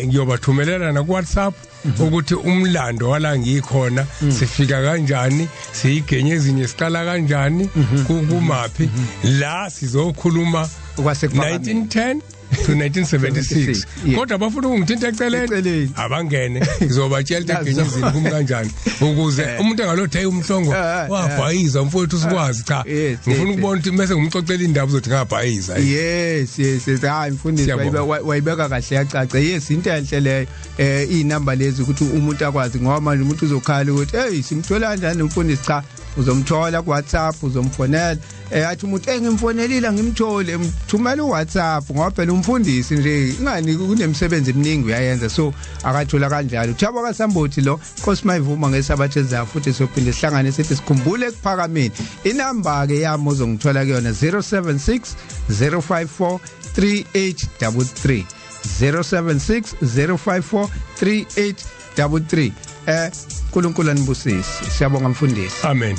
ngiyobathumelela na ku WhatsApp ukuthi umlando wala ngikhona sifika kanjani siyigenye ezinye siqala kanjani kumaphi la sizokhuluma 1910 to 1976 kodwa bafuna ungithinta eceleni abangene ngizobatshela ukuthi ngenyizini kumkanjani ukuze umuntu engalothe hey umhlongo wabhayiza mfowethu sikwazi cha ngifuna ukubona ukuthi bese ngumxoxela indaba uzothi ngabhayiza yes hayi mfundisi wayibeka kahle yacaca yes into enhle leyo inamba lezi ukuthi umuntu akwazi ngoba manje umuntu uzokhala ukuthi hey simthola kanjani umfundisi cha uzomthola ku WhatsApp uzomfonela athi umuntu engimfonelile ngimthole mthumela uWhatsApp ngoba phela umfundisi nje ingani kunemsebenzi eminingi uyayenza so akathola kanjalo uthabo kaSambothi lo Nkosi mayivuma ngesabathe ezayo futhi sophinde sihlangane sithi sikhumbule ekuphakameni inamba ke yami ozongithola kuyona 076 054 3833 076 054 3833 uNkulunkulu anibusise siyabonga mfundisi amen